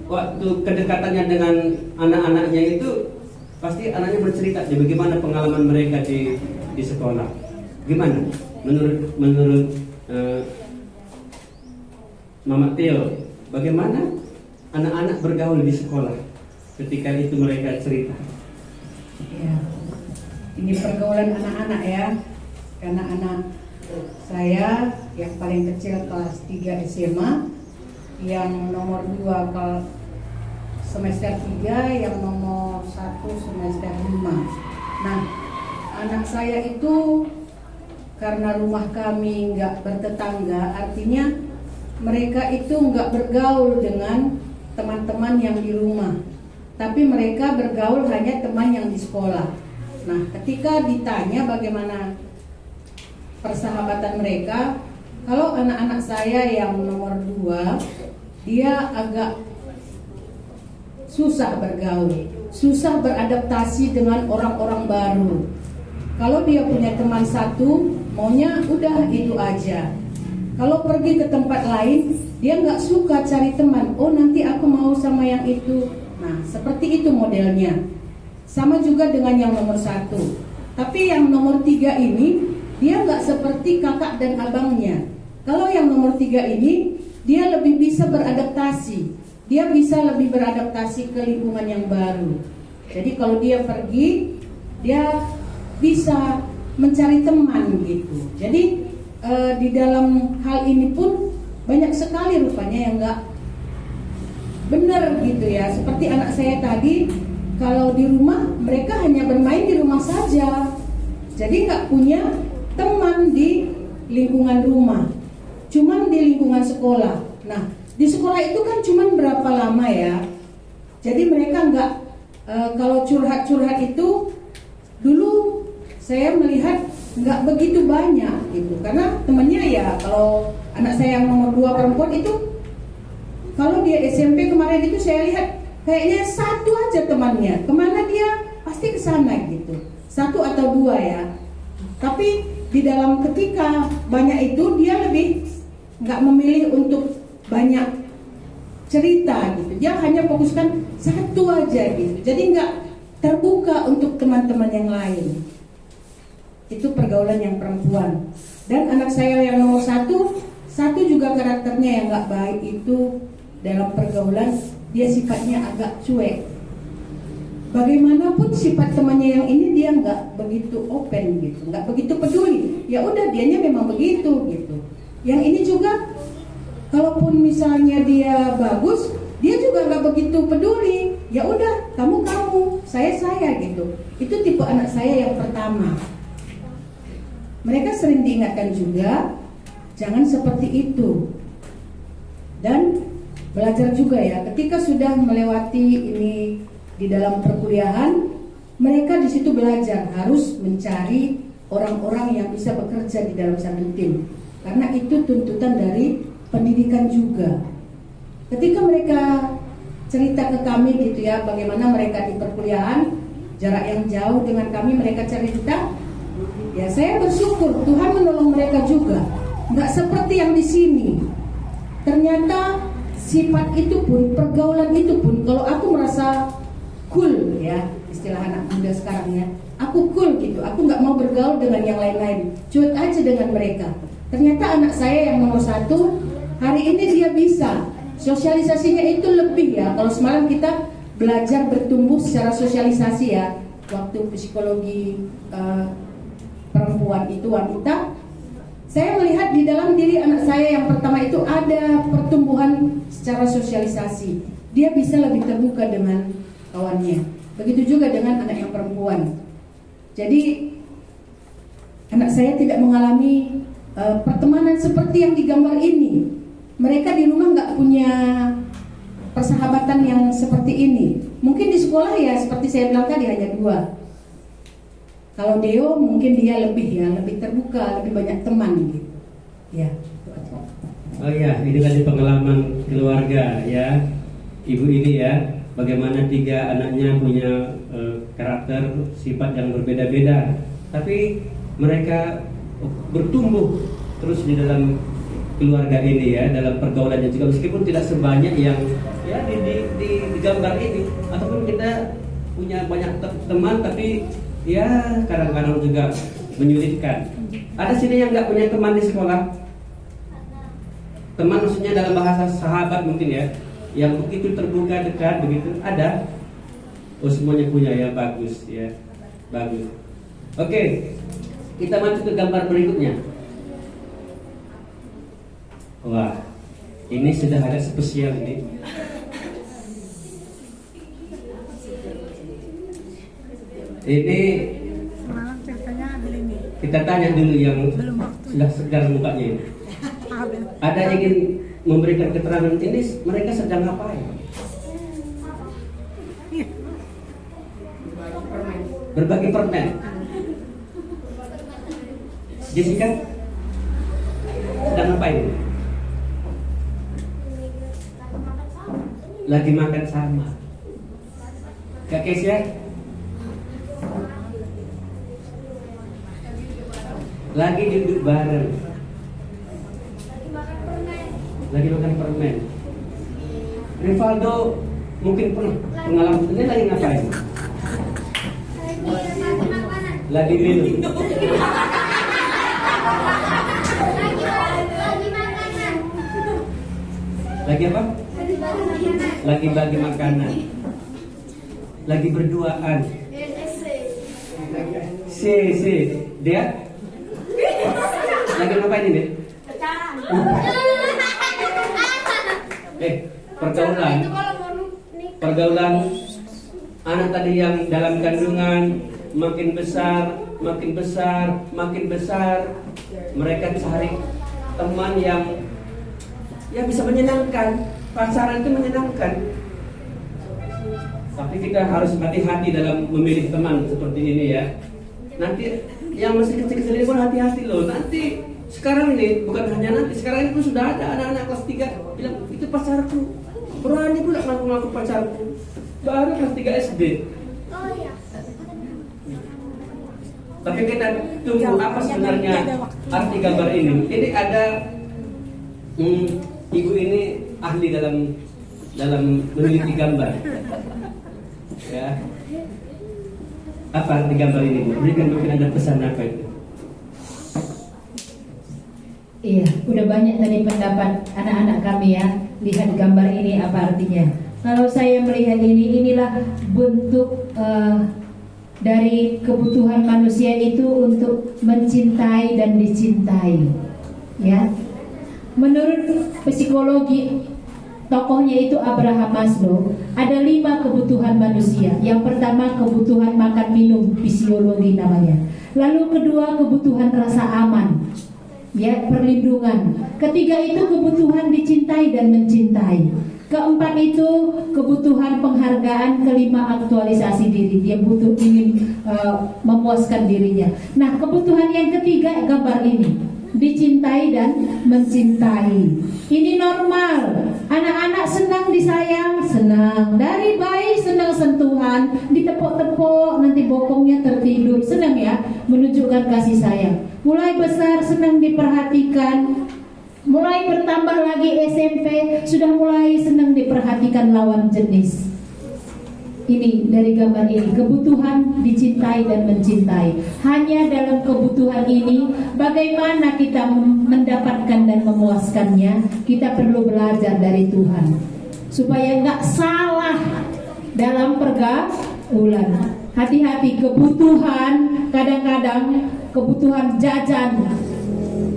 waktu kedekatannya dengan anak-anaknya itu pasti anaknya bercerita bagaimana pengalaman mereka di sekolah. Gimana menurut Mama Theo, bagaimana anak-anak bergaul di sekolah ketika itu mereka cerita? Ya, ini pergaulan anak-anak ya, karena anak saya yang paling kecil kelas 3 SMA, yang nomor 2 semester 3, yang nomor 1 semester 5. Nah, anak saya itu karena rumah kami nggak bertetangga, artinya mereka itu nggak bergaul dengan teman-teman yang di rumah, tapi mereka bergaul hanya teman yang di sekolah. Nah, ketika ditanya bagaimana persahabatan mereka, kalau anak-anak saya yang nomor 2, dia agak susah bergaul, susah beradaptasi dengan orang-orang baru. Kalau dia punya teman satu, maunya udah itu aja. Kalau pergi ke tempat lain, dia nggak suka cari teman. Oh, nanti aku mau sama yang itu. Nah, seperti itu modelnya. Sama juga dengan yang nomor 1. Tapi yang nomor 3 ini, dia nggak seperti kakak dan abangnya. Kalau yang nomor 3 ini, dia lebih bisa beradaptasi. Dia bisa lebih beradaptasi ke lingkungan yang baru. Jadi kalau dia pergi, dia bisa mencari teman gitu. Jadi di dalam hal ini pun banyak sekali rupanya yang nggak benar gitu ya. Seperti anak saya tadi, kalau di rumah mereka hanya bermain di rumah saja, jadi nggak punya teman di lingkungan rumah, cuman di lingkungan sekolah. Nah, di sekolah itu kan cuman berapa lama ya, jadi mereka nggak kalau curhat-curhat itu dulu saya melihat nggak begitu banyak gitu, karena temannya ya, kalau anak saya yang nomor 2 perempuan itu, kalau dia SMP kemarin itu saya lihat kayaknya 1 aja temannya, kemana dia pasti ke sana gitu, 1 atau 2 ya. Tapi di dalam ketika banyak itu, dia lebih nggak memilih untuk banyak cerita gitu, dia hanya fokuskan 1 aja gitu, jadi nggak terbuka untuk teman-teman yang lain. Itu pergaulan yang perempuan. Dan anak saya yang nomor 1 juga karakternya yang nggak baik itu, dalam pergaulan dia sifatnya agak cuek. Bagaimanapun sifat temannya yang ini, dia nggak begitu open gitu, nggak begitu peduli. Ya udah, dianya memang begitu gitu. Yang ini juga, kalaupun misalnya dia bagus, dia juga nggak begitu peduli. Ya udah, kamu, saya gitu. Itu tipe anak saya yang pertama. Mereka sering diingatkan juga, jangan seperti itu. Dan belajar juga ya, ketika sudah melewati ini di dalam perkuliahan, mereka di situ belajar harus mencari orang-orang yang bisa bekerja di dalam satu tim. Karena itu tuntutan dari pendidikan juga. Ketika mereka cerita ke kami gitu ya, bagaimana mereka di perkuliahan, jarak yang jauh dengan kami, mereka cerita, ya saya bersyukur Tuhan menolong mereka juga. Nggak seperti yang di sini. Ternyata sifat itu pun, pergaulan itu pun, kalau aku merasa cool ya, istilah anak muda sekarang ya, aku cool gitu, aku nggak mau bergaul dengan yang lain-lain, cuek aja dengan mereka. Ternyata anak saya yang nomor 1, hari ini dia bisa, sosialisasinya itu lebih ya. Kalau semalam kita belajar bertumbuh secara sosialisasi ya, waktu psikologi perempuan itu wanita, saya melihat di dalam diri anak saya yang pertama itu ada pertumbuhan secara sosialisasi. Dia bisa lebih terbuka dengan kawannya. Begitu juga dengan anak yang perempuan. Jadi anak saya tidak mengalami pertemanan seperti yang digambar ini. Mereka di rumah nggak punya persahabatan yang seperti ini. Mungkin di sekolah ya seperti saya bilang tadi hanya 2. Kalau Deo mungkin dia lebih ya, lebih terbuka, lebih banyak teman gitu. Ya, itu aja. Oh ya, ini tadi pengalaman keluarga ya, ibu ini ya, bagaimana 3 anaknya punya karakter, sifat yang berbeda-beda, tapi mereka bertumbuh terus di dalam keluarga ini ya, dalam pergaulannya juga, meskipun tidak sebanyak yang ya di gambar ini, ataupun kita punya banyak teman tapi ya kadang-kadang juga menyulitkan. Ada sini yang nggak punya teman di sekolah? Teman maksudnya dalam bahasa sahabat mungkin ya, yang begitu terbuka, dekat begitu, ada? Oh, semuanya punya ya, bagus ya, bagus. Oke, kita masuk ke gambar berikutnya. Wah, ini sudah ada spesial ini. Ini Semalam ceritanya ambil ini. kita tanya dulu yang Belum waktu. sudah segar mukanya ini. Ambil. Ada yang ingin memberikan keterangan ini, mereka sedang ngapain? Berbagi permen. Jessica sedang ngapain? Lagi makan sama. Kak Kesia lagi duduk bareng. Lagi makan permen. Rivaldo mungkin pernah pengalaman ini, lagi ngapain? Lagi minum. Lagi apa? Lagi bagi makanan. Lagi berduaan. Si dia lagi ngapain ini? Pergaulan anak tadi yang dalam kandungan makin besar, mereka cari teman yang ya bisa menyenangkan. Pacaran itu menyenangkan, tapi kita harus hati-hati dalam memilih teman seperti ini ya. Nanti yang masih kecil-kecil ini pun hati-hati loh. Nanti sekarang ini, bukan hanya nanti, sekarang ini pun sudah ada anak-anak kelas 3 bilang itu pacarku, berani pula ngaku-ngaku pacarku, baru kelas 3 SD. Tapi kita tunggu apa sebenarnya arti gambar ini. Ini ada ibu ini ahli dalam meneliti gambar. Ya. Apa arti gambar ini? Berikan mungkin ada pesan apa itu? Iya, udah banyak tadi pendapat anak-anak kami ya. Lihat gambar ini apa artinya. Kalau saya melihat ini, inilah bentuk dari kebutuhan manusia itu untuk mencintai dan dicintai. Ya. Menurut psikologi, tokohnya itu Abraham Maslow, ada 5 kebutuhan manusia. Yang pertama kebutuhan makan minum, fisiologi namanya. Lalu kedua kebutuhan rasa aman, ya, perlindungan. Ketiga itu kebutuhan dicintai dan mencintai. Keempat itu kebutuhan penghargaan. Kelima aktualisasi diri, dia butuh ingin memuaskan dirinya. Nah, kebutuhan yang ketiga gambar ini, dicintai dan mencintai. Ini normal. Anak-anak senang disayang, senang. Dari bayi senang sentuhan, ditepuk-tepuk, nanti bokongnya tertidur, senang ya, menunjukkan kasih sayang. Mulai besar senang diperhatikan. Mulai bertambah lagi SMP, sudah mulai senang diperhatikan lawan jenis. Ini dari gambar ini, kebutuhan dicintai dan mencintai. Hanya dalam kebutuhan ini, bagaimana kita mendapatkan dan memuaskannya, kita perlu belajar dari Tuhan supaya nggak salah dalam pergaulan. Hati-hati, kebutuhan kadang-kadang kebutuhan jajan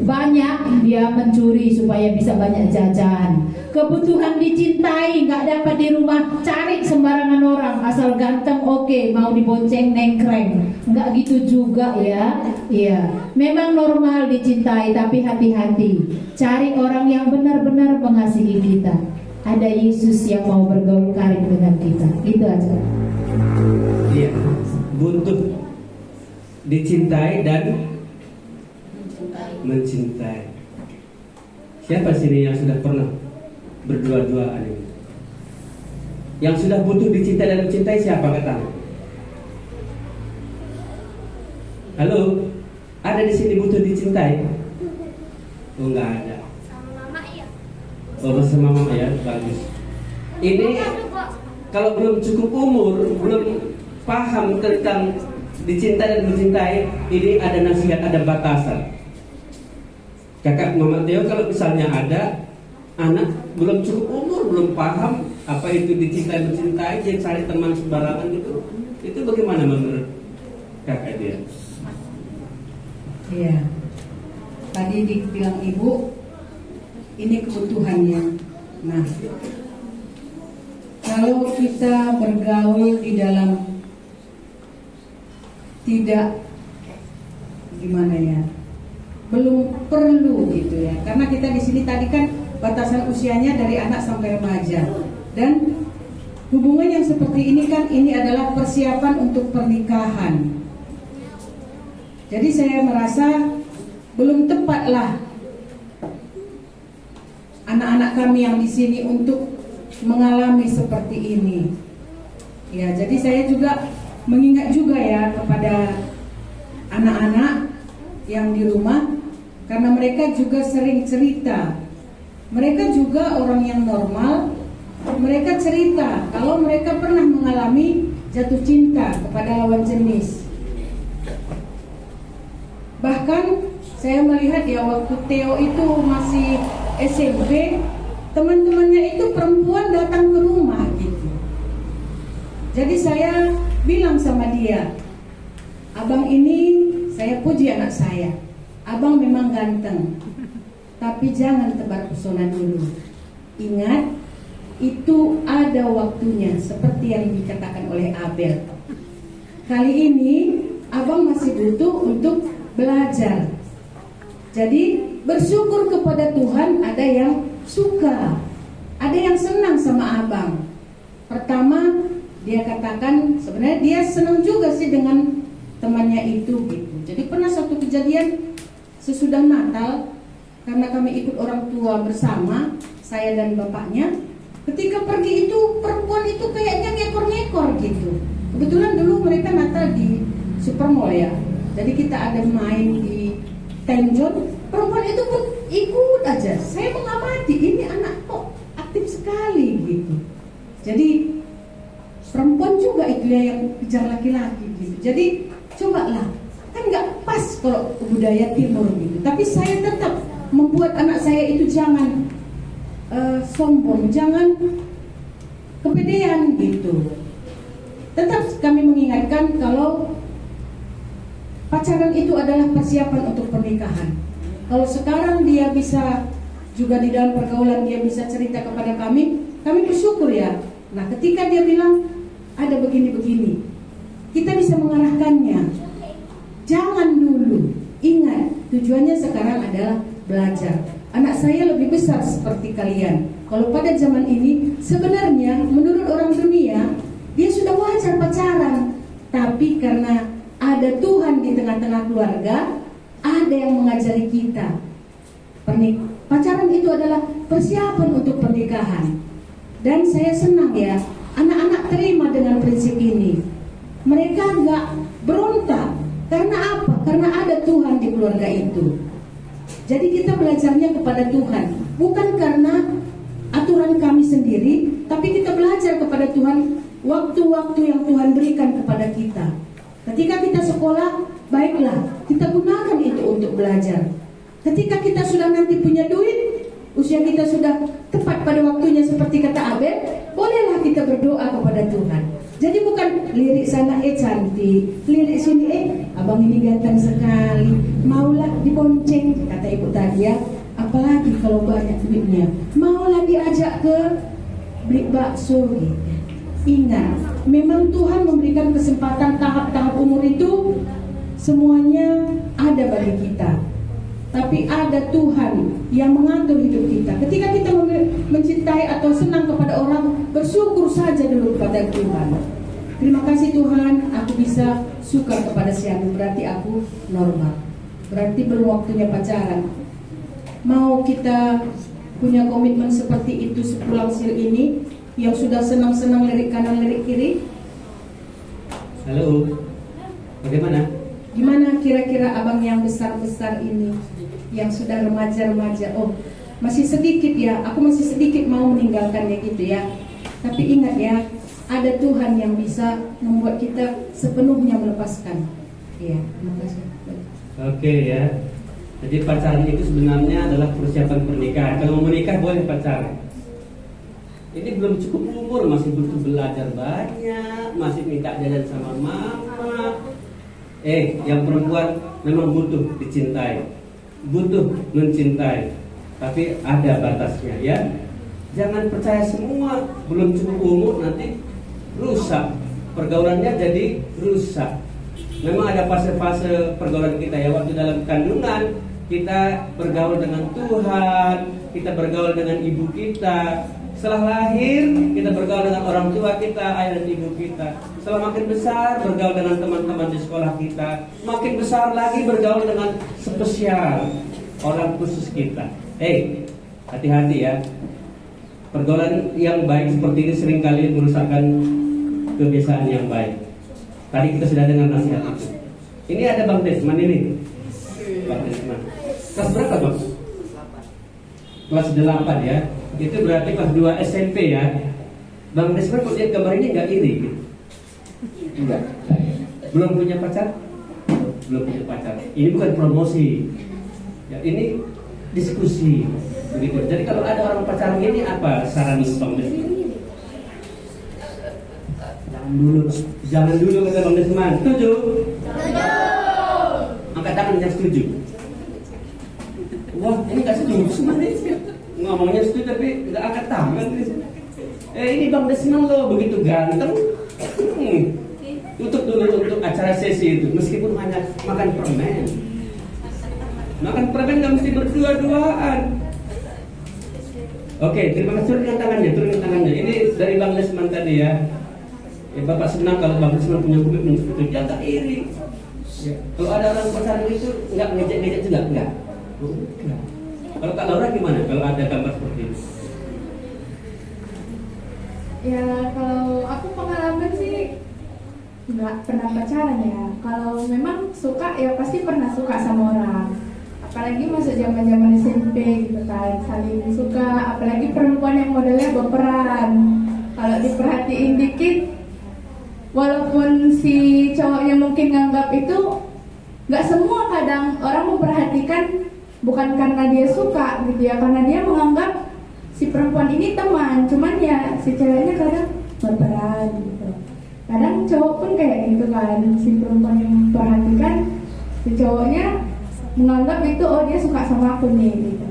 banyak, dia mencuri supaya bisa banyak jajan. Kebutuhan dicintai nggak dapat di rumah, cari sembarangan orang, asal ganteng oke, mau dibonceng nengkreng, nggak gitu juga ya. Iya, memang normal dicintai, tapi hati-hati, cari orang yang benar-benar mengasihi kita. Ada Yesus yang mau bergaul karib dengan kita. Itu aja. Iya, buntut dicintai dan mencintai. Siapa sini yang sudah pernah berdua-duaan ini? Yang sudah butuh dicintai dan mencintai siapa kata? Halo, ada di sini butuh dicintai? Oh, nggak ada. Oh, bersama mama ya, bagus. Ini kalau belum cukup umur, belum paham tentang dicintai dan mencintai, ini ada nasihat, ada batasan. Kakak Mama Theo, kalau misalnya ada anak belum cukup umur, belum paham apa itu dicintai mencintai, dia cari teman sembarangan itu bagaimana menurut kakak dia? Iya. Tadi dibilang ibu, ini kebutuhannya. Nah, kalau kita bergaul di dalam tidak gimana ya, belum perlu gitu ya, karena kita di sini tadi kan batasan usianya dari anak sampai remaja, dan hubungan yang seperti ini kan ini adalah persiapan untuk pernikahan. Jadi saya merasa belum tepatlah anak-anak kami yang di sini untuk mengalami seperti ini. Ya, jadi saya juga mengingat juga ya kepada anak-anak yang di rumah, karena mereka juga sering cerita. Mereka juga orang yang normal. Mereka cerita kalau mereka pernah mengalami jatuh cinta kepada lawan jenis. Bahkan saya melihat ya waktu Theo itu masih SMP, teman-temannya itu perempuan datang ke rumah gitu. Jadi saya bilang sama dia, abang ini saya puji anak saya, abang memang ganteng, tapi jangan tebar pesona dulu. Ingat, itu ada waktunya, seperti yang dikatakan oleh Abel. Kali ini abang masih butuh untuk belajar. Jadi bersyukur kepada Tuhan, ada yang suka, ada yang senang sama abang. Pertama, dia katakan sebenarnya dia senang juga sih dengan temannya itu gitu. Jadi pernah satu kejadian sesudah Natal, karena kami ikut orang tua bersama, saya dan bapaknya. Ketika pergi itu perempuan itu kayaknya ngekor-ngekor gitu. Kebetulan dulu mereka Natal di Supermall ya. Jadi kita ada main di Tenjon, perempuan itu pun ikut aja. Saya mengamati, ini anak kok aktif sekali gitu. Jadi perempuan juga itu ya yang kejar laki-laki gitu. Jadi cobalah, kan nggak pas kalau budaya timur gitu. Tapi saya tetap membuat anak saya itu jangan sombong, jangan kepedean gitu. Tetap kami mengingatkan kalau pacaran itu adalah persiapan untuk pernikahan. Kalau sekarang dia bisa juga di dalam pergaulan dia bisa cerita kepada kami bersyukur ya. Nah, ketika dia bilang ada begini-begini, kita bisa mengarahkannya. Jangan dulu. Ingat, tujuannya sekarang adalah belajar. Anak saya lebih besar seperti kalian. Kalau pada zaman ini sebenarnya menurut orang dunia dia sudah wajar pacaran, tapi karena ada Tuhan di tengah-tengah keluarga, ada yang mengajari kita. Pacaran itu adalah persiapan untuk pernikahan. Dan saya senang ya, anak-anak terima dengan prinsip ini. Mereka enggak berontak. Karena apa? Karena ada Tuhan di keluarga itu. Jadi kita belajarnya kepada Tuhan, bukan karena aturan kami sendiri, tapi kita belajar kepada Tuhan waktu-waktu yang Tuhan berikan kepada kita. Ketika kita sekolah, baiklah, kita gunakan itu untuk belajar. Ketika kita sudah nanti punya duit, usia kita sudah tepat pada waktunya seperti kata Abel, bolehlah kita berdoa kepada Tuhan. Jadi bukan lirik sana cantik, lirik sini abang ini ganteng sekali, maulah dibonceng, kata ibu tadi ya. Apalagi kalau banyak duitnya, maulah diajak ke beli bakso gitu. Ingat, memang Tuhan memberikan kesempatan tahap-tahap umur itu semuanya ada bagi kita. Tapi ada Tuhan yang mengatur hidup kita. Ketika kita mencintai atau senang kepada orang, bersyukur saja dulu kepada Tuhan. Terima kasih Tuhan, aku bisa suka kepada si Anu, berarti aku normal. Berarti belum waktunya pacaran. Mau kita punya komitmen seperti itu sepulang sil ini, yang sudah senang-senang lirik kanan lirik kiri. Halo, bagaimana? Gimana kira-kira abang yang besar-besar ini, yang sudah remaja-remaja? Oh, masih sedikit ya, aku masih sedikit mau meninggalkannya gitu ya. Tapi ingat ya, ada Tuhan yang bisa membuat kita sepenuhnya melepaskan. Iya, terima kasih. Oke ya. Jadi pacaran itu sebenarnya adalah persiapan pernikahan. Kalau mau menikah boleh pacaran. Ini belum cukup umur, masih butuh belajar banyak, masih minta jalan sama mama. Yang perempuan memang butuh dicintai, butuh mencintai, tapi ada batasnya ya. Jangan percaya semua, belum cukup umur nanti rusak, pergaulannya jadi rusak. Memang ada fase-fase pergaulan kita ya. Waktu dalam kandungan kita bergaul dengan Tuhan, kita bergaul dengan ibu kita. Setelah lahir kita bergaul dengan orang tua kita, ayah dan ibu kita. Setelah makin besar bergaul dengan teman-teman di sekolah kita. Makin besar lagi bergaul dengan spesial orang khusus kita. Hati-hati ya. Pergaulan yang baik seperti ini seringkali merusakkan kebiasaan yang baik. Tadi kita sudah dengar nasihat itu. Ini ada Bang Desman ini. Bang Desman. Kelas berapa Bang? Kelas 8 ya. Itu berarti kelas 2 SMP ya. Bang Desman kalau lihat gambar ini nggak iri gitu? Enggak. Belum punya pacar? Belum punya pacar. Ini bukan promosi. Ya, ini diskusi. Begitu. Jadi kalau ada orang pacaran ini apa saran Bang Desman? Jangan dulu kata Bang Desman. Setuju? Setuju. Angkat tangan yang setuju. Wah, ini gak setuju semua nih. Ngomongnya setuju tapi gak angkat tangan. Ini Bang Desman loh begitu ganteng. Tutup dulu untuk acara sesi itu. Meskipun hanya makan permen. Makan permen gak mesti berdua-duaan. Oke, terima kasih. Turunkan tangannya. Ini dari Bang Desman tadi ya. Bapak senang kalau Bang Desman punya komitmen seperti itu. Jangan iri. Ya. Kalau ada orang pacaran itu nggak ngejek-ngejek juga enggak. Kalau Kak Laura gimana? Kalau ada gambar seperti itu? Ya kalau aku pengalaman sih nggak pernah pacaran ya. Kalau memang suka ya pasti pernah suka sama orang. Apalagi masuk zaman-zaman SMP gitu kan, saling suka. Apalagi perempuan yang modelnya baperan. Kalau diperhatiin dikit, walaupun si cowoknya mungkin nganggap itu, nggak semua kadang orang memperhatikan bukan karena dia suka gitu ya, karena dia menganggap si perempuan ini teman, cuman ya si ceweknya kadang berperan gitu. Kadang cowok pun kayak gitu kan, si perempuan yang memperhatikan, si cowoknya menganggap itu oh dia suka sama aku nih gitu.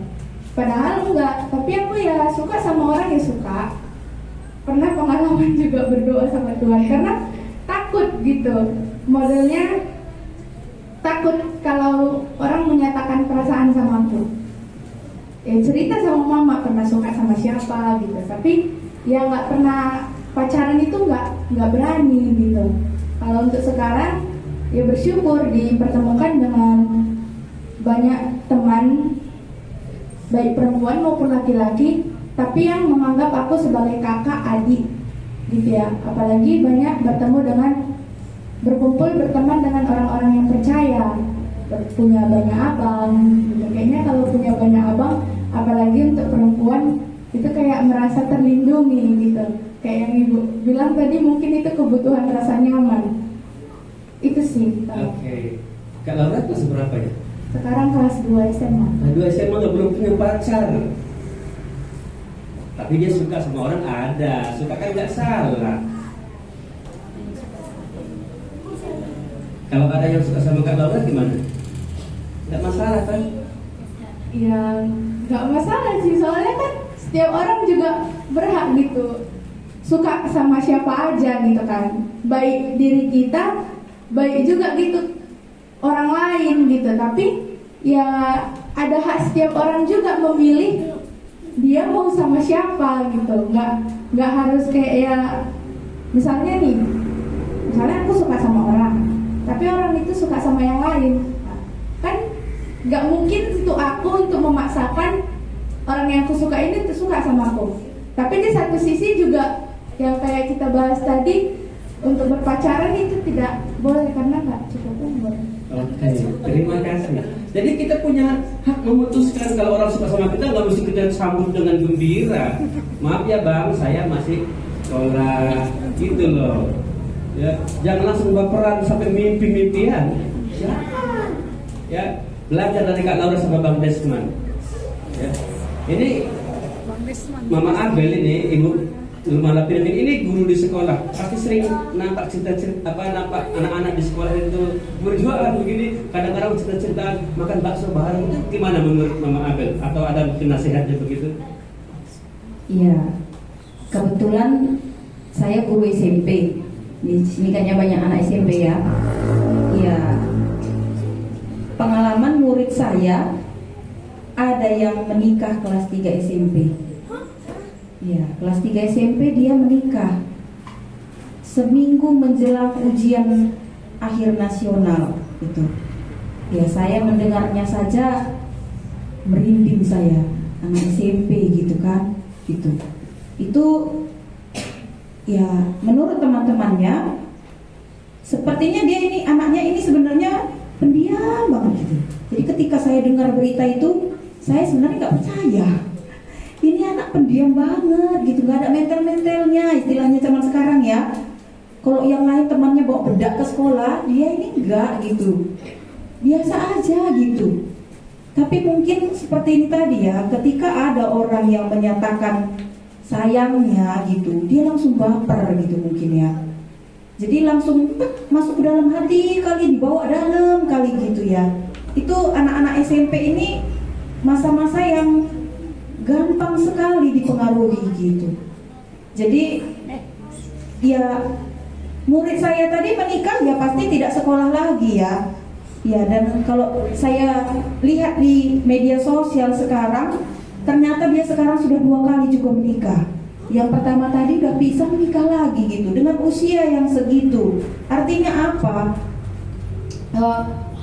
Padahal enggak, tapi aku ya suka sama orang yang suka. Pernah pengalaman juga berdoa sama Tuhan karena takut gitu, modelnya takut kalau orang menyatakan perasaan sama aku. Ya cerita sama mama pernah suka sama siapa gitu, tapi ya nggak pernah pacaran itu nggak berani gitu. Kalau untuk sekarang ya bersyukur dipertemukan dengan banyak teman baik perempuan maupun laki-laki, tapi yang menganggap aku sebagai kakak adik gitu ya. Apalagi banyak berkumpul berteman dengan orang-orang yang percaya, punya banyak abang gitu. Kayaknya kalau punya banyak abang, apalagi untuk perempuan itu kayak merasa terlindungi gitu. Kayak yang ibu bilang tadi, mungkin itu kebutuhan rasa nyaman. Itu sih. Oke. Kak Laura kelas berapa ya? Sekarang kelas 2 SMA. Kelas 2 SMA nggak belum punya pacar. Tapi dia suka sama orang ada, suka kan nggak salah. Kalau ada yang suka sama Kak Laura gimana? Nggak masalah kan? Ya nggak masalah sih, soalnya kan setiap orang juga berhak gitu suka sama siapa aja gitu kan. Baik diri kita, baik juga gitu orang lain gitu. Tapi ya ada hak setiap orang juga memilih dia mau sama siapa gitu. Nggak harus kayak ya misalnya aku suka sama orang, tapi orang itu suka sama yang lain, kan nggak mungkin untuk aku untuk memaksakan orang yang aku suka ini tuh suka sama aku. Tapi di satu sisi juga yang kayak kita bahas tadi, untuk berpacaran itu tidak boleh karena nggak cukup umur. Oke, terima kasih. Jadi kita punya hak memutuskan kalau orang suka sama kita, nggak mesti kita sambut dengan gembira. Maaf ya bang, saya masih sekolah gitu loh. Ya, jangan langsung baperan sampai mimpi-mimpian. Ya, belajar dari Kak Laura sama Bang Desman. Ya, ini Bang Desman. Mama Abel ini, Ibu Nurmala Pirmin ini guru di sekolah. Pasti sering nampak cerita-cerita nampak anak-anak di sekolah itu berjualan begini. Kadang-kadang cerita-cerita makan bakso bareng. Itu gimana menurut Mama Abel? Atau ada mungkin nasihatnya begitu? Iya, kebetulan saya guru SMP. Di sini kayaknya banyak anak SMP ya. Iya. Pengalaman murid saya ada yang menikah kelas 3 SMP. Ya, kelas 3 SMP dia menikah seminggu menjelang ujian akhir nasional itu. Ya, saya mendengarnya saja merinding saya, anak SMP gitu kan, gitu. Itu ya menurut teman-temannya sepertinya dia ini anaknya ini sebenarnya pendiam banget gitu. Jadi ketika saya dengar berita itu, saya sebenarnya nggak percaya. Ini anak pendiam banget gitu, nggak ada mental-mentalnya, istilahnya zaman sekarang ya. Kalau yang lain temannya bawa bedak ke sekolah, dia ini enggak gitu, biasa aja gitu. Tapi mungkin seperti ini tadi ya, ketika ada orang yang menyatakan sayangnya gitu, dia langsung baper gitu mungkin ya. Jadi langsung masuk ke dalam hati kali, dibawa dalam kali gitu ya. Itu anak-anak SMP ini masa-masa yang gampang sekali dipengaruhi gitu. Jadi ya murid saya tadi menikah ya pasti tidak sekolah lagi ya. Ya, dan kalau saya lihat di media sosial sekarang, ternyata dia sekarang sudah 2 kali juga menikah. Yang pertama tadi udah bisa menikah lagi gitu dengan usia yang segitu. Artinya apa?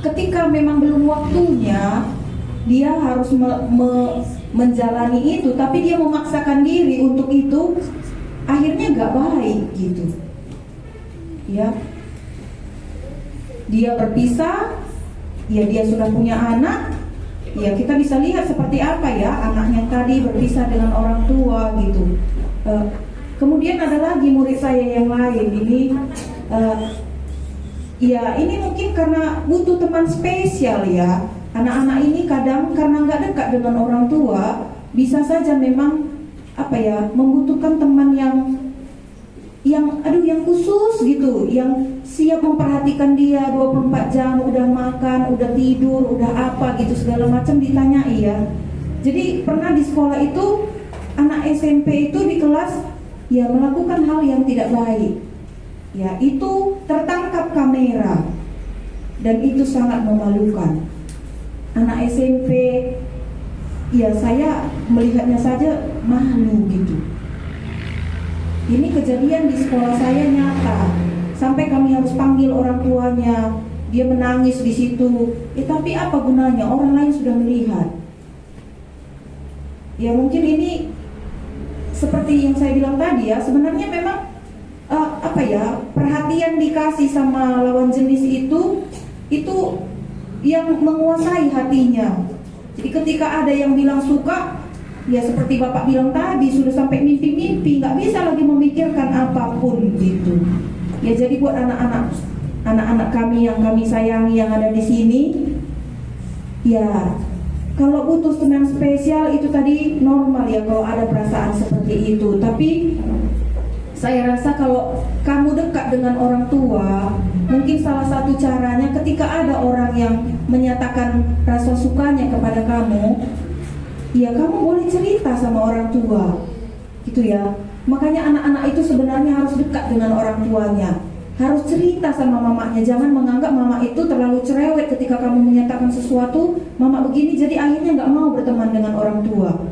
Ketika memang belum waktunya, dia harus menjalani itu, tapi dia memaksakan diri untuk itu, akhirnya gak baik gitu. Ya, dia berpisah, ya dia sudah punya anak, ya kita bisa lihat seperti apa ya anaknya tadi berpisah dengan orang tua gitu. Kemudian ada lagi murid saya yang lain ini, ya ini mungkin karena butuh teman spesial ya. Anak-anak ini kadang karena nggak dekat dengan orang tua, bisa saja memang apa ya, membutuhkan teman yang khusus gitu, yang siap memperhatikan dia 24 jam, udah makan, udah tidur, udah apa gitu segala macam ditanyai ya. Jadi pernah di sekolah itu anak SMP itu di kelas ya melakukan hal yang tidak baik. Ya, itu tertangkap kamera dan itu sangat memalukan. Anak SMP, ya saya melihatnya saja malu gitu. Ini kejadian di sekolah saya nyata, sampai kami harus panggil orang tuanya. Dia menangis di situ. Tapi apa gunanya? Orang lain sudah melihat. Ya mungkin ini seperti yang saya bilang tadi ya. Sebenarnya memang perhatian dikasih sama lawan jenis itu yang menguasai hatinya. Jadi ketika ada yang bilang suka, ya seperti Bapak bilang tadi, sudah sampai mimpi-mimpi, nggak bisa lagi memikirkan apapun gitu. Ya jadi buat anak-anak kami yang kami sayangi yang ada di sini, ya kalau butuh teman spesial itu tadi normal ya kalau ada perasaan seperti itu. Tapi saya rasa kalau kamu dekat dengan orang tua, mungkin salah satu caranya ketika ada orang yang menyatakan rasa sukanya kepada kamu, ya kamu boleh cerita sama orang tua, gitu ya. Makanya anak-anak itu sebenarnya harus dekat dengan orang tuanya, harus cerita sama mamanya. Jangan menganggap mama itu terlalu cerewet ketika kamu menyatakan sesuatu, mama begini, jadi akhirnya nggak mau berteman dengan orang tua.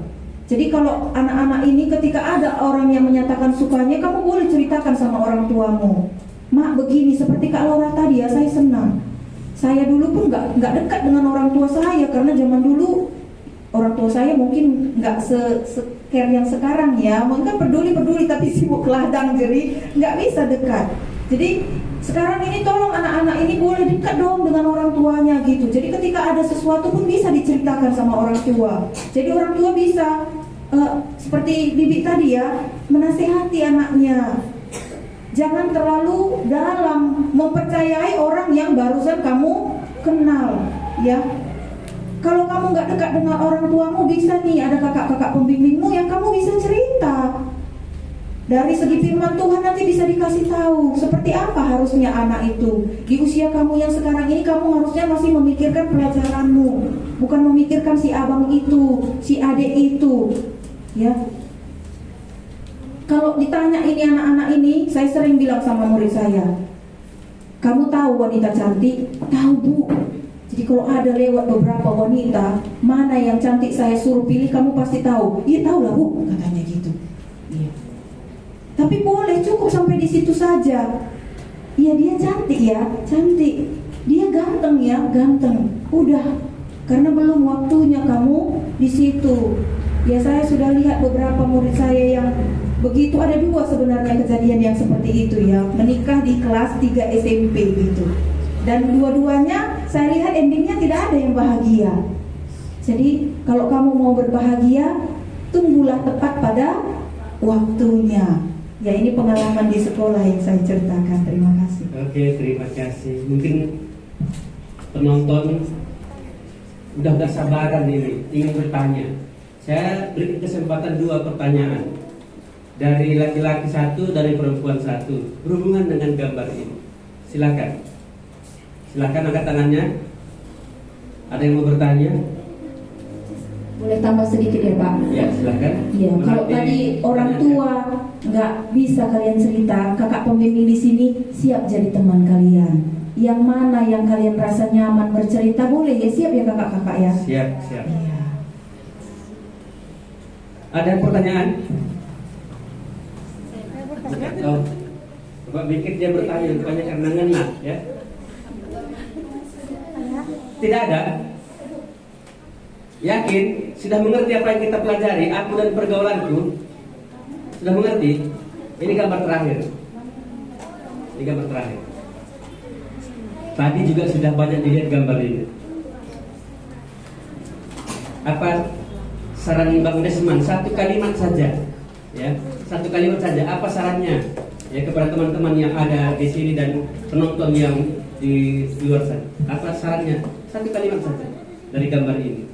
Jadi kalau anak-anak ini ketika ada orang yang menyatakan sukanya, kamu boleh ceritakan sama orang tuamu. Mak begini, seperti Kak Laura tadi ya, saya senang. Saya dulu pun nggak dekat dengan orang tua saya karena zaman dulu orang tua saya mungkin nggak se-care yang sekarang ya. Mungkin peduli tapi sibuk ladang, jadi nggak bisa dekat. Jadi sekarang ini tolong anak-anak ini boleh dekat dong dengan orang tuanya gitu. Jadi ketika ada sesuatu pun bisa diceritakan sama orang tua. Jadi orang tua bisa seperti Bibi tadi ya, menasehati anaknya. Jangan terlalu dalam mempercayai orang yang barusan kamu kenal, ya. Kalau kamu nggak dekat dengan orang tuamu, bisa nih ada kakak-kakak pembimbingmu yang kamu bisa cerita. Dari segi firman Tuhan nanti bisa dikasih tahu seperti apa harusnya anak itu. Di usia kamu yang sekarang ini kamu harusnya masih memikirkan pelajaranmu, bukan memikirkan si abang itu, si adik itu, ya. Kalau ditanya ini anak-anak ini, saya sering bilang sama murid saya, kamu tahu wanita cantik? Tahu, Bu. Jadi kalau ada lewat beberapa wanita, mana yang cantik saya suruh pilih, kamu pasti tahu. Iya, tahu lah, Bu, katanya gitu. Iya. Tapi boleh cukup sampai di situ saja. Iya, dia cantik ya, cantik. Dia ganteng ya, ganteng. Udah, karena belum waktunya kamu di situ. Ya, saya sudah lihat beberapa murid saya yang begitu. Ada 2 sebenarnya kejadian yang seperti itu ya, menikah di kelas 3 SMP gitu. Dan dua-duanya saya lihat endingnya tidak ada yang bahagia. Jadi kalau kamu mau berbahagia, tunggulah tepat pada waktunya. Ya, ini pengalaman di sekolah yang saya ceritakan. Terima kasih. Oke, terima kasih. Mungkin penonton udah sabaran ini ingin bertanya. Saya beri kesempatan 2 pertanyaan. Dari laki-laki 1, dari perempuan 1, berhubungan dengan gambar ini. Silakan. Silakan angkat tangannya. Ada yang mau bertanya? Boleh tambah sedikit ya, Pak? Ya, silakan. Iya, kalau tadi orang tua nggak bisa kalian cerita, kakak pembimbing di sini siap jadi teman kalian. Yang mana yang kalian rasa nyaman bercerita, boleh ya, siap ya kakak-kakak ya? Siap, siap. Iya. Ada pertanyaan? Oh, Bapak pikir dia bertanya, rupanya karena ngena, ya? Tidak ada? Yakin? Sudah mengerti apa yang kita pelajari? Aku dan pergaulanku sudah mengerti? Ini gambar terakhir. Ini gambar terakhir. Tadi juga sudah banyak dilihat gambar ini. Apa saran Bang Desman? 1 kalimat saja, ya, 1 kalimat saja. Apa sarannya, ya, kepada teman-teman yang ada di sini dan penonton yang di luar sana? Apa sarannya? 1 kalimat saja dari gambar ini.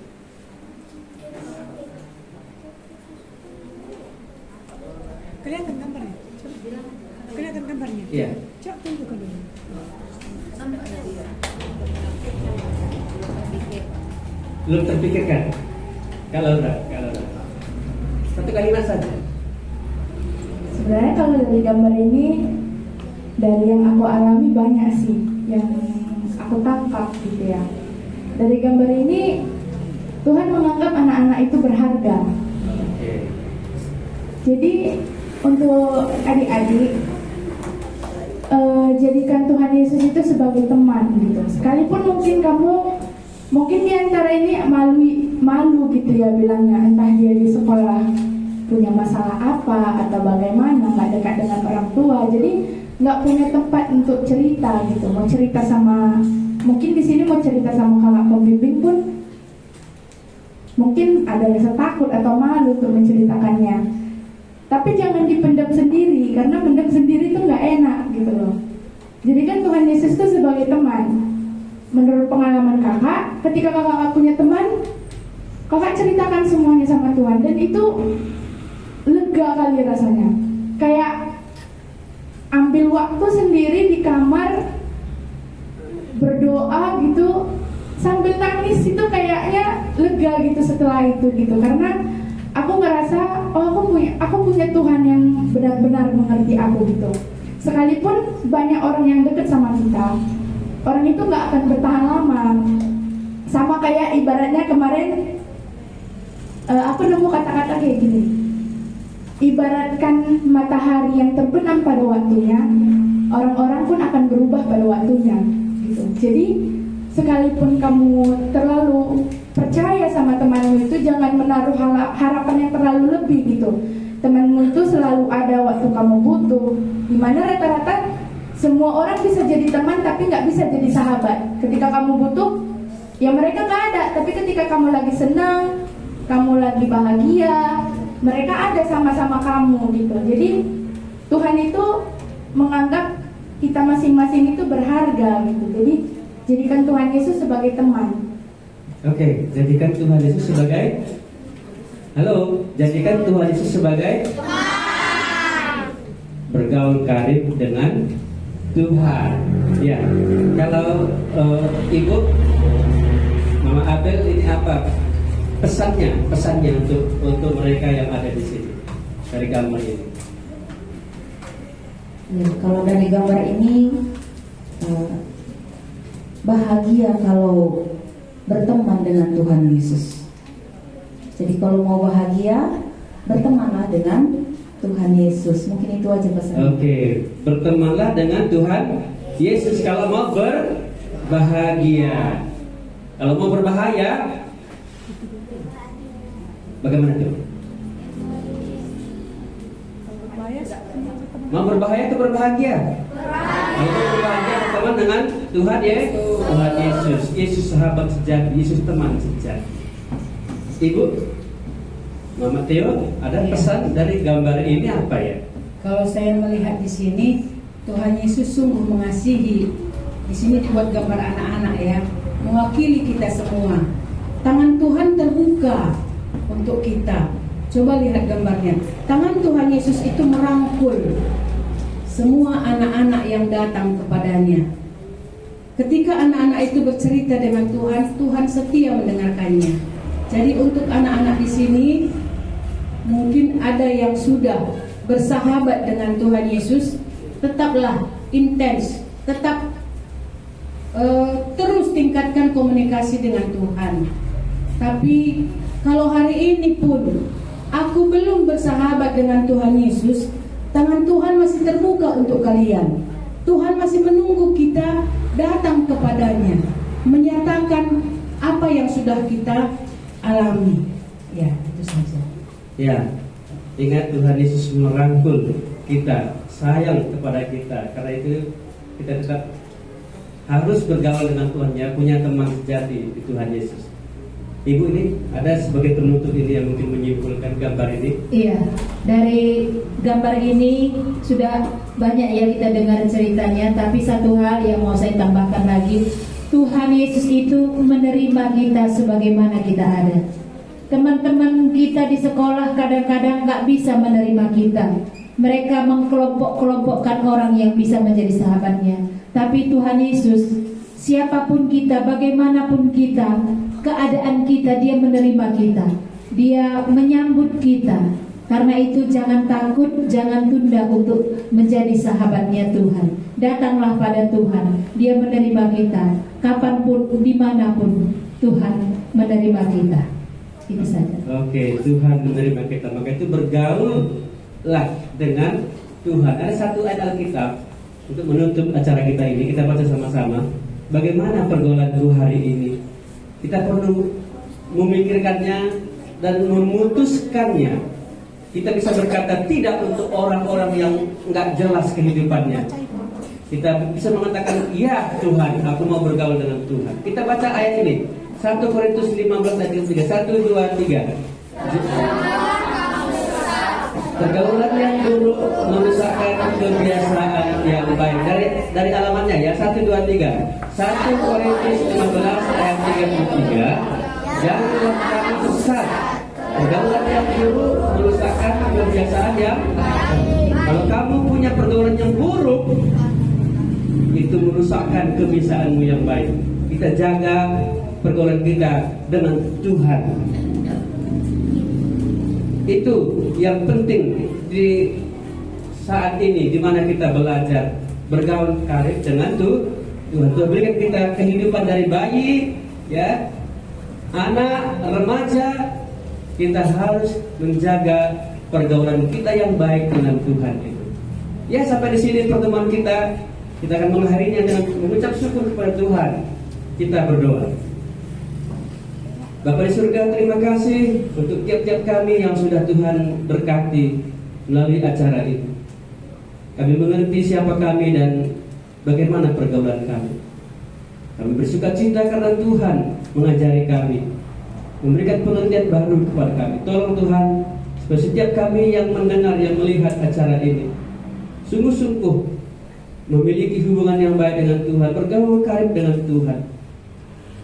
Kelihatan gambarnya? Kelihatan gambarnya? Iya. Coba tunjukkan dulu. Belum terpikirkan? Kalau udah. 1 kalimat saja. Sebenarnya kalau dari gambar ini, dari yang aku alami banyak sih yang aku tangkap gitu ya. Dari gambar ini, Tuhan menganggap anak-anak itu berharga. Oke. Jadi untuk adik-adik, jadikan Tuhan Yesus itu sebagai teman gitu. Sekalipun mungkin di antara ini malu gitu ya bilangnya, entah dia di sekolah punya masalah apa atau bagaimana, nggak dekat dengan orang tua, jadi nggak punya tempat untuk cerita gitu. Mau cerita sama, mungkin di sini mau cerita sama kakak pembimbing pun mungkin ada rasa takut atau malu untuk menceritakannya. Tapi jangan dipendam sendiri, karena pendam sendiri itu nggak enak gitu loh. Jadi kan Tuhan Yesus itu sebagai teman. Menurut pengalaman kakak, ketika kakak punya teman, kakak ceritakan semuanya sama Tuhan, dan itu lega kali rasanya. Kayak ambil waktu sendiri di kamar berdoa gitu sambil nangis, itu kayaknya lega gitu setelah itu gitu. Karena aku ngerasa, oh aku punya Tuhan yang benar-benar mengerti aku gitu. Sekalipun banyak orang yang dekat sama kita, orang itu nggak akan bertahan lama. Sama kayak ibaratnya kemarin aku nemu kata-kata kayak gini. Ibaratkan matahari yang terbenam pada waktunya, orang-orang pun akan berubah pada waktunya gitu. Jadi sekalipun kamu terlalu percaya sama temanmu itu, jangan menaruh harapan yang terlalu lebih gitu. Temanmu itu selalu ada waktu kamu butuh, dimana rata-rata semua orang bisa jadi teman tapi nggak bisa jadi sahabat. Ketika kamu butuh, ya mereka nggak ada. Tapi ketika kamu lagi senang, kamu lagi bahagia, mereka ada sama-sama kamu gitu. Jadi Tuhan itu menganggap kita masing-masing itu berharga gitu. Jadi jadikan Tuhan Yesus sebagai teman. Oke, jadikan Tuhan Yesus sebagai jadikan Tuhan Yesus sebagai bergaul karib dengan Tuhan. Ya, kalau Ibu Mama Abel ini apa pesannya untuk mereka yang ada di sini dari gambar ini? Ya, kalau dari gambar ini bahagia kalau berteman dengan Tuhan Yesus. Jadi kalau mau bahagia, bertemanlah dengan Tuhan Yesus. Mungkin itu aja pesan. Oke, bertemanlah dengan Tuhan Yesus kalau mau berbahagia. Kalau mau berbahaya, bagaimana tuh? Mau berbahaya atau berbahagia? Kalau mau berbahagia berteman dengan Tuhan Tuhan Yesus. Yesus sahabat sejati, Yesus teman sejati. Ibu Mama Theo, ada pesan dari gambar ini apa ya? Kalau saya melihat di sini, Tuhan Yesus sungguh mengasihi. Di sini dibuat gambar anak-anak ya, mewakili kita semua. Tangan Tuhan terbuka untuk kita. Coba lihat gambarnya. Tangan Tuhan Yesus itu merangkul semua anak-anak yang datang kepadanya. Ketika anak-anak itu bercerita dengan Tuhan, Tuhan setia mendengarkannya. Jadi untuk anak-anak di sini, mungkin ada yang sudah bersahabat dengan Tuhan Yesus, tetaplah intens, tetap terus tingkatkan komunikasi dengan Tuhan. Tapi kalau hari ini pun aku belum bersahabat dengan Tuhan Yesus, tangan Tuhan masih terbuka untuk kalian. Tuhan masih menunggu kita datang kepadanya, menyatakan apa yang sudah kita alami. Ya, itu saja. Ya, ingat Tuhan Yesus merangkul kita, sayang kepada kita. Karena itu kita tetap harus bergaul dengan Tuhan ya, punya teman sejati di Tuhan Yesus. Ibu ini ada sebagai penutup ini yang mungkin menyimpulkan gambar ini. Iya, dari gambar ini sudah banyak ya kita dengar ceritanya, tapi satu hal yang mau saya tambahkan lagi, Tuhan Yesus itu menerima kita sebagaimana kita ada. Teman-teman kita di sekolah kadang-kadang gak bisa menerima kita. Mereka mengkelompok-kelompokkan orang yang bisa menjadi sahabatnya. Tapi Tuhan Yesus, siapapun kita, bagaimanapun kita, keadaan kita, Dia menerima kita. Dia menyambut kita. Karena itu jangan takut, jangan tunda untuk menjadi sahabatnya Tuhan. Datanglah pada Tuhan, Dia menerima kita. Kapanpun, dimanapun, Tuhan menerima kita. Itu saja. Oke, Tuhan menerima kita. Maka itu bergaullah dengan Tuhan. Ada satu ayat Alkitab untuk menutup acara kita ini. Kita baca sama-sama. Bagaimana pergaulan guru hari ini? Kita perlu memikirkannya dan memutuskannya. Kita bisa berkata tidak untuk orang-orang yang nggak jelas kehidupannya. Kita bisa mengatakan, ya Tuhan, aku mau bergaul dengan Tuhan. Kita baca ayat ini, 1 Korintus 15 ayat 3, 1, 2, 3. Pergaulan yang buruk merusakkan kebiasaan yang baik. Dari alamatnya ya, 1, 2, 3. 1 Korintus 15 ayat 33. Jangan buat kamu sesat. Pergaulan yang buruk merusakkan kebiasaan yang baik. Kalau kamu punya pergaulan yang buruk, itu merusakkan kebiasaanmu yang baik. Kita jaga pergaulan kita dengan Tuhan. Itu yang penting di saat ini, di mana kita belajar bergaul karib dengan Tuhan. Tuhan berikan kita kehidupan dari bayi, ya, anak, remaja. Kita harus menjaga pergaulan kita yang baik dengan Tuhan itu. Ya, sampai di sini pertemuan kita. Kita akan mengakhirinya dengan mengucap syukur kepada Tuhan. Kita berdoa. Bapa di surga, terima kasih untuk tiap-tiap kami yang sudah Tuhan berkati melalui acara ini. Kami mengerti siapa kami dan bagaimana pergaulan kami. Kami bersuka cita karena Tuhan mengajari kami, memberikan pengertian baru kepada kami. Tolong Tuhan, supaya setiap kami yang mendengar, yang melihat acara ini sungguh-sungguh memiliki hubungan yang baik dengan Tuhan, bergaul karib dengan Tuhan.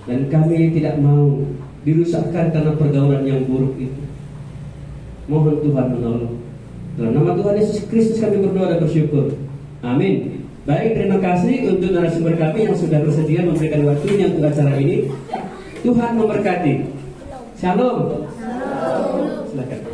Dan kami tidak mau dirusakkan karena pergaulan yang buruk itu. Mohon Tuhan menolong. Dalam nama Tuhan Yesus Kristus kami berdoa dan bersyukur. Amin. Baik, terima kasih untuk narasumber kami yang sudah bersedia memberikan waktunya untuk acara ini. Tuhan memberkati. Shalom. Silakan.